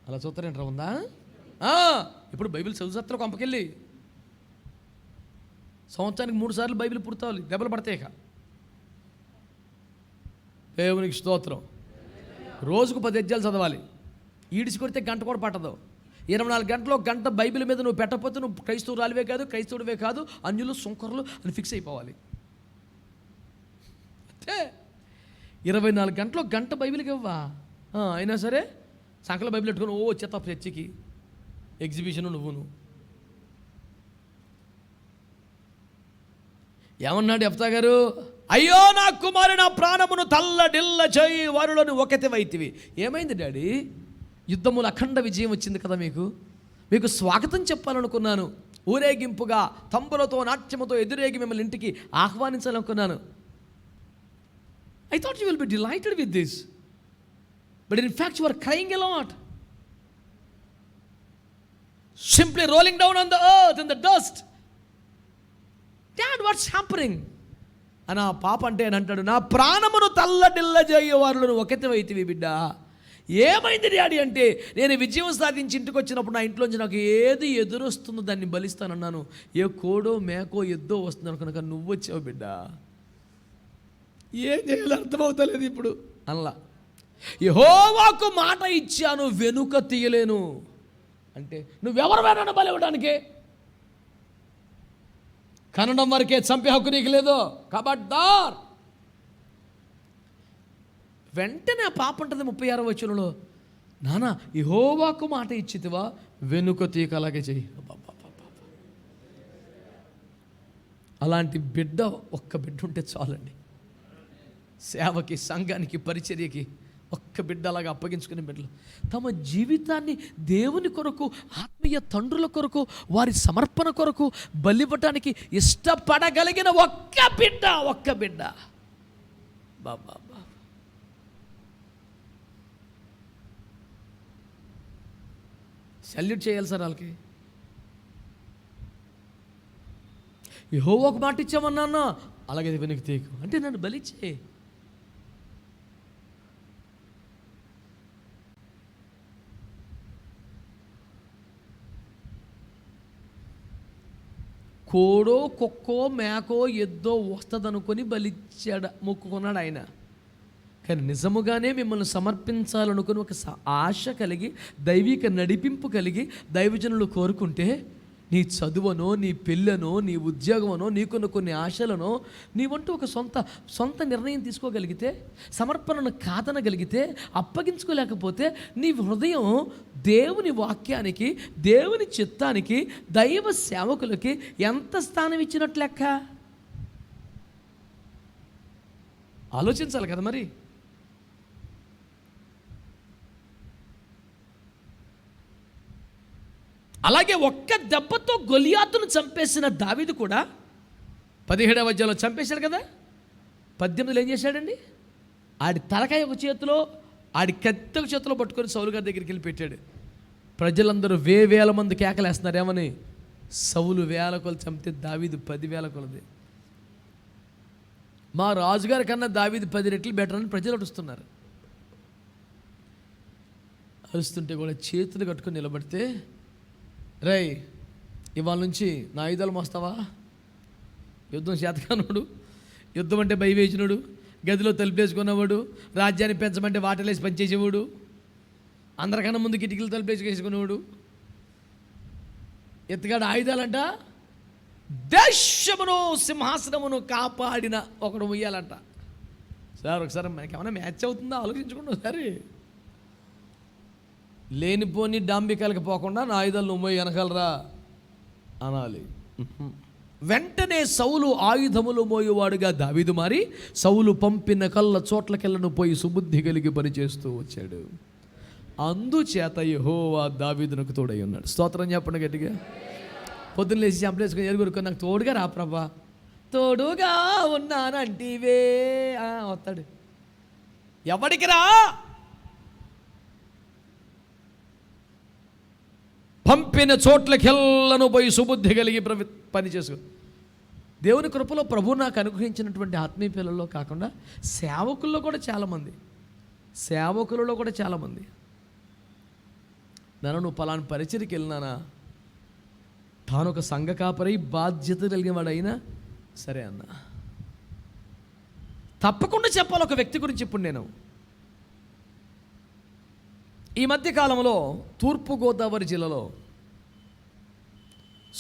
అలా చూస్తారేంట్రా? ఉందా? ఇప్పుడు బైబిల్ చదువుతారు కొంపకెళ్ళి. సంవత్సరానికి 3 సార్లు బైబిల్ పుడతాలి, దెబ్బలు పడతాయి. ఇక దేవునికి స్తోత్రం. రోజుకు 10 అధ్యాయాలు చదవాలి. ఈడిసి కొడితే గంట కూడా పట్టదు. 24 గంటలో గంట బైబిల్ మీద నువ్వు పెట్టకపోతే నువ్వు క్రైస్తవురాలివే కాదు, క్రైస్తవుడివే కాదు, అన్యులు సుంకరులు అని ఫిక్స్ అయిపోవాలి. అంటే 24 గంటలో గంట బైబిల్కి ఇవ్వా. అయినా సరే సంకల బైబిల్ పెట్టుకొని వచ్చేస్తా చర్చికి, ఎగ్జిబిషన్ నువ్వును. ఏమన్నాడు యెఫ్తా గారు? అయ్యో నా కుమారు, నా ప్రాణమును తల్లడిల్ల చేయి వారులను ఒకటివైతివి. ఏమైంది డాడీ? యుద్ధములు అఖండ విజయం వచ్చింది కదా, మీకు స్వాగతం చెప్పాలనుకున్నాను. ఊరేగింపుగా తంబులతో నాట్యముతో ఎదురేగి మిమ్మల్ని ఇంటికి ఆహ్వానించాలనుకున్నాను. I thought you will be delighted with this. But in fact you are crying a lot. Simply rolling down on the earth in the dust. Dad, what's happening? అని ఆ పాప అంటే అని అంటాడు, నా ప్రాణమును తల్లడిల్ల చేయు వారులను ఒకటివైతివి బిడ్డ. ఏమైంది డాడీ అంటే, నేను విజయం సాధించి ఇంటికి వచ్చినప్పుడు నా ఇంట్లోంచి నాకు ఏది ఎదురొస్తుందో దాన్ని బలిస్తానన్నాను. ఏ కోడో మేకో ఎద్దో వస్తుంది అనుకున్నాక నువ్వు వచ్చావు బిడ్డ. ఏం చేయాలో అర్థమవుతలేదు ఇప్పుడు. అలా యెహోవాకు మాట ఇచ్చాను, వెనుక తీయలేను. అంటే నువ్వెవరు వేరన్నా బలి ఇవ్వడానికి? కనడం వరకే చంపే హక్కు నీకు లేదు. కబడ్దార్. వెంటనే ఆ పాప ఉంటుంది 36వ వచనంలో, నాన్న యెహోవాకు మాట ఇచ్చితివా, వెనుక తీయక అలాగే చెయ్యి. అలాంటి బిడ్డ, ఒక్క బిడ్డ ఉంటే చాలండి. సేవకి, సంఘానికి, పరిచర్యకి ఒక్క బిడ్డ అలాగా అప్పగించుకునే బిడ్డలు తమ జీవితాన్ని దేవుని కొరకు, ఆత్మీయ తండ్రుల కొరకు, వారి సమర్పణ కొరకు బలివ్వటానికి ఇష్టపడగలిగిన ఒక్క బిడ్డ బాబా. సెల్యూట్ చేయాలి సార్ వాళ్ళకి. యెహోవాకు మాట ఇచ్చామన్నా అలాగే వెనక్కి తీయకు అంటే నన్ను బలిచ్చే. కోడో కుక్కో మేకో ఎద్దో వస్తుందనుకొని బలిచ్చాడు, మొక్కుకున్నాడు ఆయన. కానీ నిజముగానే మిమ్మల్ని సమర్పించాలనుకుని ఒక ఆశ కలిగి, దైవిక నడిపింపు కలిగి దైవజనులు కోరుకుంటే, నీ చదువునో, నీ పెళ్ళనో, నీ ఉద్యోగమనో, నీకున్న కొన్ని ఆశలనో నీవంటూ ఒక సొంత నిర్ణయం తీసుకోగలిగితే, సమర్పణను కాదనగలిగితే, అప్పగించుకోలేకపోతే నీ హృదయం దేవుని వాక్యానికి, దేవుని చిత్తానికి, దైవ సేవకులకి ఎంత స్థానం ఇచ్చినట్లు లెక్క? ఆలోచించాలి కదా మరి. అలాగే ఒక్క దెబ్బతో గొలియాతును చంపేసిన దావీదు కూడా 17వ అధ్యాయంలో చంపేశాడు కదా. 18లో ఏం చేశాడండి? ఆడి తలకాయ ఒక చేతిలో, ఆడి కత్తి ఒక చేతిలో పట్టుకొని సౌలు గారి దగ్గరికి వెళ్ళి పెట్టాడు. ప్రజలందరూ వేల మంది కేకలేస్తున్నారు. ఏమని? సౌలు 1000 కొలు చంపితే దావీదు 10,000 కొలది. మా రాజుగారి కన్నా దావీదు 10 రెట్లు బెటర్ అని ప్రజలు అడుస్తున్నారు. అరుస్తుంటే కూడా చేతులు కట్టుకొని నిలబడితే, రై ఇవాళ నుంచి నా ఆయుధాలు మోస్తావా? యుద్ధం చేతకానుడు, యుద్ధం అంటే భయవేసినోడు, గదిలో తలుపేసుకున్నవాడు, రాజ్యాన్ని పెంచమంటే వాటలేసి పనిచేసేవాడు, అందరికన్నా ముందు కిటికీలు తలుపేసుకేసుకునేవాడు, ఎత్తుగాడు ఆయుధాలంట దేశమును సింహాసనమును కాపాడిన ఒకడు మొయ్యాలంట. సార్ ఒకసారి మనకి ఏమైనా మ్యాచ్ అవుతుందో ఆలోచించుకోండి ఒకసారి. లేనిపోని డాంబికాలకు పోకుండా నా ఆయుధాలు నువ్వు మోయి వెనకాలరా అనాలి. వెంటనే సౌలు ఆయుధములు మోయువాడుగా దావీదు మారి, సౌలు పంపిన కళ్ళ చోట్లకెళ్ళను పోయి సుబుద్ధి కలిగి పనిచేస్తూ వచ్చాడు. అందుచేత యెహోవా దావీదునకు తోడై ఉన్నాడు. స్తోత్రం చెప్పండి గట్టిగా. పొద్దున్న లేచి చంపలేసుకొని ఎరుగురుకొని నాకు తోడుగా రా ప్రభా, తోడుగా ఉన్నానంటివే వస్తాడు. ఎవడికి రా? పంపిన చోట్లకెళ్ళను పోయి సుబుద్ధి కలిగి పని చేసుకో. దేవుని కృపలో ప్రభు నాకు అనుగ్రహించినటువంటి ఆత్మీయ పిల్లల్లో కాకుండా సేవకుల్లో కూడా చాలామంది నువ్వు పలానా పరిచయకి వెళ్ళినానా, తాను ఒక సంఘ కాపరి బాధ్యత కలిగిన వాడైనా సరే అన్న, తప్పకుండా చెప్పాలి ఒక వ్యక్తి గురించి. ఇప్పుడు నేను ఈ మధ్య కాలంలో తూర్పుగోదావరి జిల్లాలో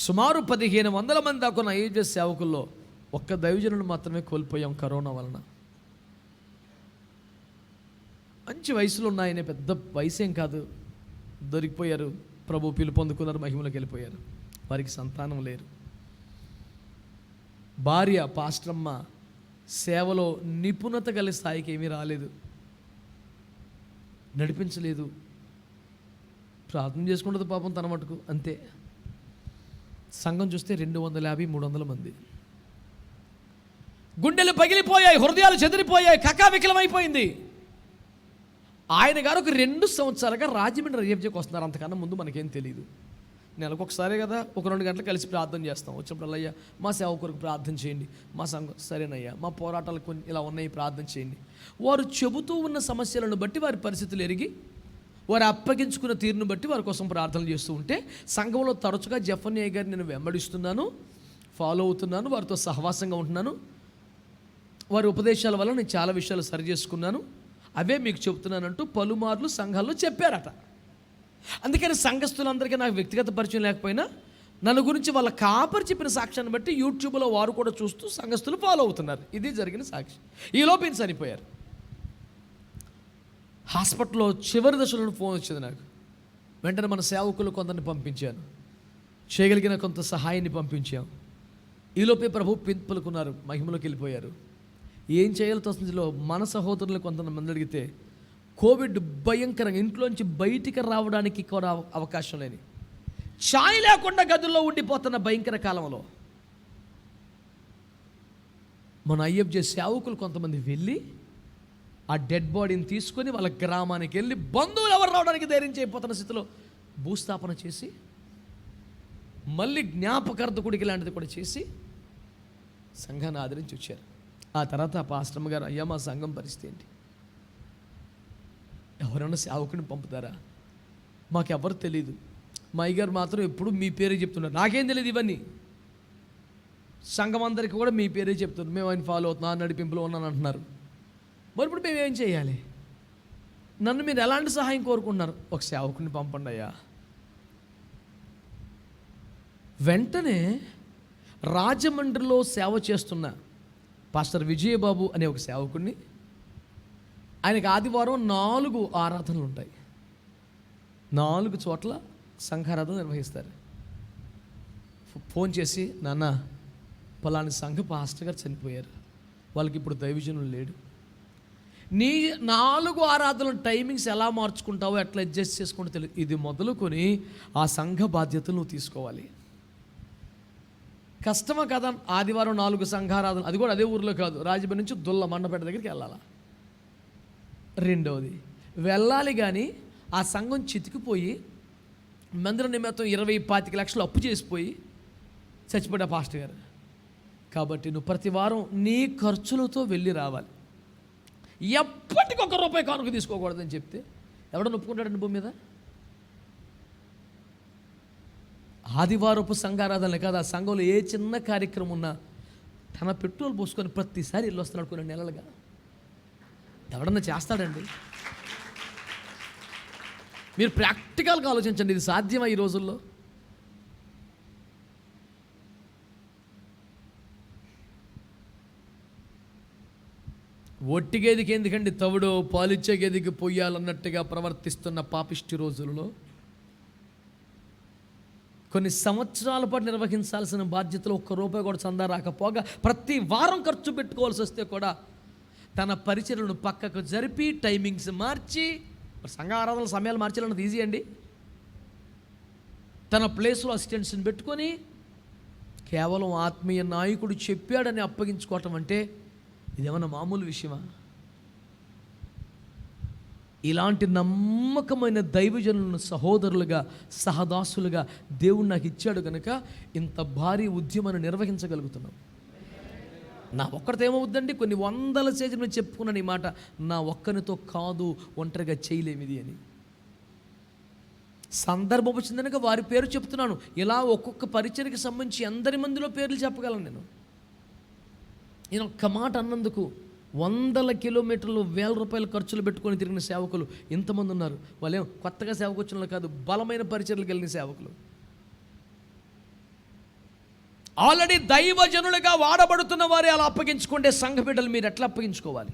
సుమారు 1500 మంది దాకా ఉన్న ఐఎఫ్జే సేవకుల్లో ఒక్క దైవజనులు మాత్రమే కోల్పోయాం కరోనా వలన. మంచి వయసులో ఉన్నాయనే, పెద్ద వయసేం కాదు, దొరికిపోయారు. ప్రభు పిలుపు పొందుకున్నారు, మహిమలోకి వెళ్ళిపోయారు. వారికి సంతానం లేరు. భార్య పాస్టరమ్మ సేవలో నిపుణత గల స్థాయికి ఏమీ రాలేదు, నడిపించలేదు, ప్రార్థన చేసుకుంటుంది పాపం తన మటుకు అంతే. సంఘం చూస్తే 250-300 మంది. గుండెలు పగిలిపోయాయి, హృదయాలు చెదిరిపోయాయి, కకావికలమైపోయింది. ఆయన గారు ఒక 2 సంవత్సరాలుగా రాజమండ్రి ఐఎఫ్జేకి వస్తున్నారు. అంతకన్నా ముందు మనకేం తెలియదు. నెలకు ఒకసారే కదా, ఒక 2 గంటలు కలిసి ప్రార్థన చేస్తాం. వచ్చినప్పుడు అయ్యా మా సేవ కొరకు ప్రార్థన చేయండి, మా సంఘం సరేనయ్యా, మా పోరాటాలు కొన్ని ఇలా ఉన్నాయి, ప్రార్థన చేయండి. వారు చెబుతూ ఉన్న సమస్యలను బట్టి, వారి పరిస్థితులు ఎరిగి, వారు అప్పగించుకున్న తీరును బట్టి వారి కోసం ప్రార్థనలు చేస్తూ ఉంటే, సంఘంలో తరచుగా జెఫన్యా గారిని నేను వెంబడిస్తున్నాను, ఫాలో అవుతున్నాను, వారితో సహవాసంగా ఉంటున్నాను. వారి ఉపదేశాల వల్ల నేను చాలా విషయాలు సరి చేసుకున్నాను, అవే మీకు చెబుతున్నానంటూ పలుమార్లు సంఘాల్లో చెప్పారట. అందుకని సంఘస్థులందరికీ నాకు వ్యక్తిగత పరిచయం లేకపోయినా నన్ను గురించి వాళ్ళ కాపరి చెప్పిన సాక్ష్యాన్ని బట్టి యూట్యూబ్లో వారు కూడా చూస్తూ సంఘస్థులు ఫాలో అవుతున్నారు. ఇది జరిగిన సాక్ష్యం. ఈలోపు ఈయన చనిపోయారు. హాస్పిటల్లో చివరి దశలో ఫోన్ వచ్చింది నాకు. వెంటనే మన సేవకులు కొందరిని పంపించాను, చేయగలిగిన కొంత సహాయాన్ని పంపించాం. ఈలోపే ప్రభు పలుకున్నారు, మహిమలోకి వెళ్ళిపోయారు. ఏం చేయాలో తోస్తుందిలో మన సహోదరులు కొంతమంది అడిగితే కోవిడ్ భయంకరంగా ఇంట్లోంచి బయటికి రావడానికి కూడా అవకాశం లేని, ఛాయ్ లేకుండా గదుల్లో ఉండిపోతున్న భయంకర కాలంలో మన ఐఎఫ్జే సేవకులు కొంతమంది వెళ్ళి ఆ డెడ్ బాడీని తీసుకొని వాళ్ళ గ్రామానికి వెళ్ళి బంధువులు ఎవరు రావడానికి ధైర్యం చేయకపోతున్న స్థితిలో భూస్థాపన చేసి, మళ్ళీ జ్ఞాపకార్థకుడికి లాంటిది కూడా చేసి సంఘాన్ని ఆదరించి వచ్చారు. ఆ తర్వాత ఆ పాస్టమ్మ గారు, అయ్యా మా సంఘం పరిస్థితి ఏంటి, ఎవరైనా సేవకుని పంపుతారా, మాకెవరు తెలీదు, మా అయ్యగారు మాత్రం ఎప్పుడు మీ పేరే చెప్తున్నారు, నాకేం తెలియదు ఇవన్నీ, సంఘం అందరికీ కూడా మీ పేరే చెప్తున్నారు, మేము ఆయన ఫాలో అవుతున్నాం, నడిపింపులో ఉన్నాను అంటున్నారు. మరి ఇప్పుడు మేము ఏం చేయాలి, నన్ను మీరు ఎలాంటి సహాయం కోరుకుంటున్నారు, ఒక సేవకుని పంపండి అయ్యా. వెంటనే రాజమండ్రిలో సేవ చేస్తున్న పాస్టర్ విజయబాబు అనే ఒక సేవకుడిని, ఆయనకు ఆదివారం 4 ఆరాధనలు ఉంటాయి, 4 చోట్ల సంఘారాధన నిర్వహిస్తారు. ఫోన్ చేసి, నాన్న పలాని సంఘ పాస్టర్ గారు చనిపోయారు, వాళ్ళకి ఇప్పుడు దైవజనులు లేడు, నీ 4 ఆరాధనల టైమింగ్స్ ఎలా మార్చుకుంటావో, ఎట్లా అడ్జస్ట్ చేసుకుంటూ తెలియదు, ఇది మొదలుకొని ఆ సంఘ బాధ్యతలు నువ్వు తీసుకోవాలి. కష్టమా కదా, ఆదివారం 4 సంఘారాధన, అది కూడా అదే ఊరిలో కాదు, రాజమండ్రి నుంచి దుల్ల మండపేట దగ్గరికి వెళ్ళాలా. రెండవది, వెళ్ళాలి కానీ ఆ సంఘం చితికిపోయి మందిరం నిమిత్తం 20-25 లక్షలు అప్పు చేసిపోయి చచ్చిపోయా పాస్టర్ గారు. కాబట్టి నువ్వు ప్రతి వారం నీ ఖర్చులతో వెళ్ళి రావాలి, ఎప్పటికి ₹1 కానుక తీసుకోకూడదని చెప్తే ఎవడో ఒప్పుకుంటాడండి భూమి మీద? ఆదివారపు సంఘారాధనలే కాదు, ఆ సంఘంలో ఏ చిన్న కార్యక్రమం ఉన్నా తన పెట్రోల్ పోసుకొని ప్రతిసారి ఇల్లు వస్తున్నాడు కొన్ని నెలలుగా. ఎవడన్నా చేస్తాడండి? మీరు ప్రాక్టికల్గా ఆలోచించండి, ఇది సాధ్యమా ఈ రోజుల్లో? ఒట్టి గేదికి ఎందుకండి తవుడు, పాలిచ్చే గేదికి పొయ్యాలన్నట్టుగా ప్రవర్తిస్తున్న పాపిష్టి రోజులలో కొన్ని సంవత్సరాల పాటు నిర్వహించాల్సిన బాధ్యతలు ₹1 కూడా చందా రాకపోగా ప్రతి వారం ఖర్చు పెట్టుకోవాల్సి వస్తే కూడా తన పరిచర్లను పక్కకు జరిపి టైమింగ్స్ మార్చి, సంఘ ఆరాధనల సమయాలు మార్చాలన్నది ఈజీ అండి. తన ప్లేస్లో అసిస్టెంట్స్ని పెట్టుకొని కేవలం ఆత్మీయ నాయకుడు చెప్పాడని అప్పగించుకోవటం అంటే ఇదేమన్నా మామూలు విషయమా? ఇలాంటి నమ్మకమైన దైవజనులను సహోదరులుగా, సహదాసులుగా దేవుడు నాకు ఇచ్చాడు కనుక ఇంత భారీ ఉద్యమాన్ని నిర్వహించగలుగుతున్నాం. నా ఒక్కడితో ఏమవుద్దండి? కొన్ని వందల సేజీలు నేను చెప్పుకున్నాను ఈ మాట, నా ఒక్కనితో కాదు, ఒంటరిగా చేయలేమిది అని. సందర్భం వచ్చింది కనుక వారి పేరు చెప్తున్నాను. ఇలా ఒక్కొక్క పరిచర్కి సంబంధించి అందరి మందిలో పేర్లు చెప్పగలను నేను ఒక్క మాట అన్నందుకు. వందల కిలోమీటర్లు, వేల రూపాయలు ఖర్చులు పెట్టుకొని తిరిగిన సేవకులు ఇంతమంది ఉన్నారు. వాళ్ళేం కొత్తగా సేవకు వచ్చిన వాళ్ళు కాదు, బలమైన పరిచర్లకు వెళ్ళిన సేవకులు. ఆల్రెడీ దైవజనులుగా వాడబడుతున్న వారే అలా అప్పగించుకుంటే సంఘ బిడ్డలు మీరు ఎట్లా అప్పగించుకోవాలి?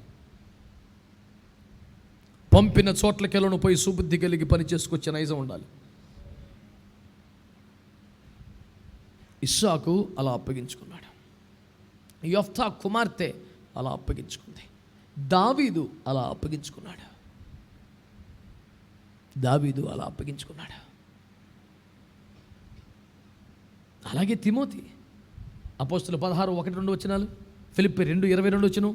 పంపిన చోట్లకెళ్ళను పోయి సుబుద్ధి కలిగి పని చేసుకొచ్చే నైజం ఉండాలి. ఇస్సాకు అలా అప్పగించుకున్నాడు. యొఫ్తా కుమార్తె అలా అప్పగించుకుంది. దావీదు అలా అప్పగించుకున్నాడు. అలాగే తిమోతి అపోస్తుల 16:1-2 వచనాలు, ఫిలిప్పి 2:22 వచనం,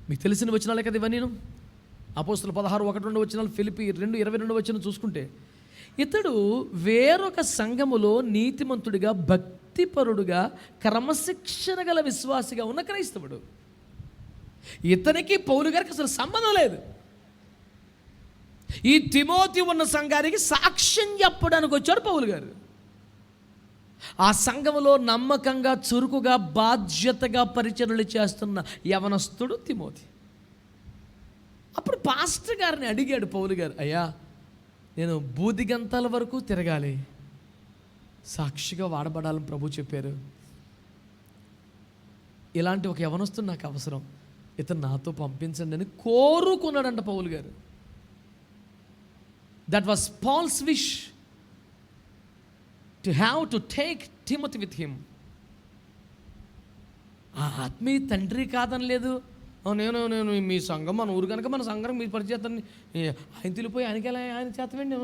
మీకు తెలిసిన వచనాలే కదా ఇవన్నీ. అపోస్తుల 16:1-2 వచనాలు, ఫిలిప్పి 2:22 వచనం చూసుకుంటే, ఇతడు వేరొక సంఘములో నీతిమంతుడిగా, భక్తిపరుడుగా, క్రమశిక్షణ గల విశ్వాసిగా ఉన్న క్రైస్తవుడు. ఇతనికి పౌలు గారికి అసలు సంబంధం లేదు. ఈ తిమోతి ఉన్న సంఘానికి సాక్ష్యం చెప్పడానికి వచ్చాడు పౌలు గారు. ఆ సంఘములో నమ్మకంగా, చురుకుగా, బాధ్యతగా పరిచర్యలు చేస్తున్న యవనస్తుడు తిమోతి. అప్పుడు పాస్టర్ గారిని అడిగాడు పౌలు గారు, అయ్యా నేను బూదిగంతాల వరకు తిరగాలి, సాక్షిగా వాడబడాలని ప్రభు చెప్పారు. ఇలాంటి ఒక యవనస్తుడు నాకు అవసరం, ఇతను నాతో పంపించండి అని కోరుకున్నాడంట పౌలు గారు. That was Paul's wish to have to take Timothy with him. ఆ ఆత్మీయ తండ్రి కాదని లేదు, నేను మీ సంఘం, మన ఊరు కనుక మన సంఘం మీ పరిచేతాన్ని ఆయన తెలిపోయి ఆయనకి ఎలా ఆయన చేతమండి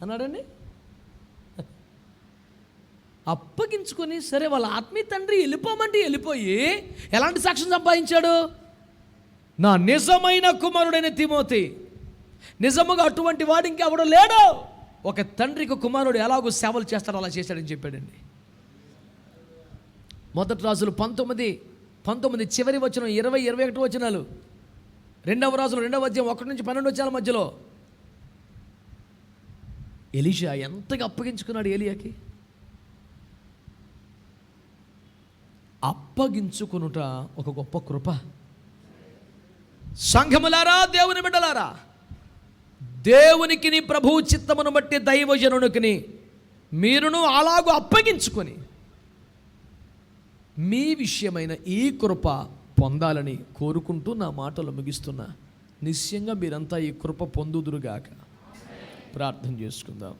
అన్నాడండి. అప్పగించుకొని సరే వాళ్ళ ఆత్మీయ తండ్రి వెళ్ళిపోమంటే వెళ్ళిపోయి ఎలాంటి సాక్ష్యం సంపాదించాడు? నా నిజమైన కుమారుడైన తిమోతి, నిజముగా అటువంటి వాడు ఇంకెవడో లేడు. ఒక తండ్రికి కుమారుడు ఎలాగో సేవలు చేస్తాడో అలా చేశాడని చెప్పాడండి. మొదటి రాజులు 19 చివరి వచనం, 20-21 వచనాలు. రెండవ రాజులు 2వ అధ్యాయం 1-12 వచనాల మధ్యలో ఎలీషా ఎంతగా అప్పగించుకున్నాడు ఏలియాకి. అప్పగించుకునుట ఒక గొప్ప కృప. సంఘములారా, దేవుని బిడ్డలారా, దేవునికి నీ ప్రభువు చిత్తమును బట్టి దైవజనునికి మీరును అలాగూ అప్పగించుకొని మీ విషయమైన ఈ కృప పొందాలని కోరుకుంటూ నా మాటలు ముగిస్తున్నా. నిశ్చయంగా మీరంతా ఈ కృప పొందుదురుగాక. ప్రార్థన చేసుకుందాం.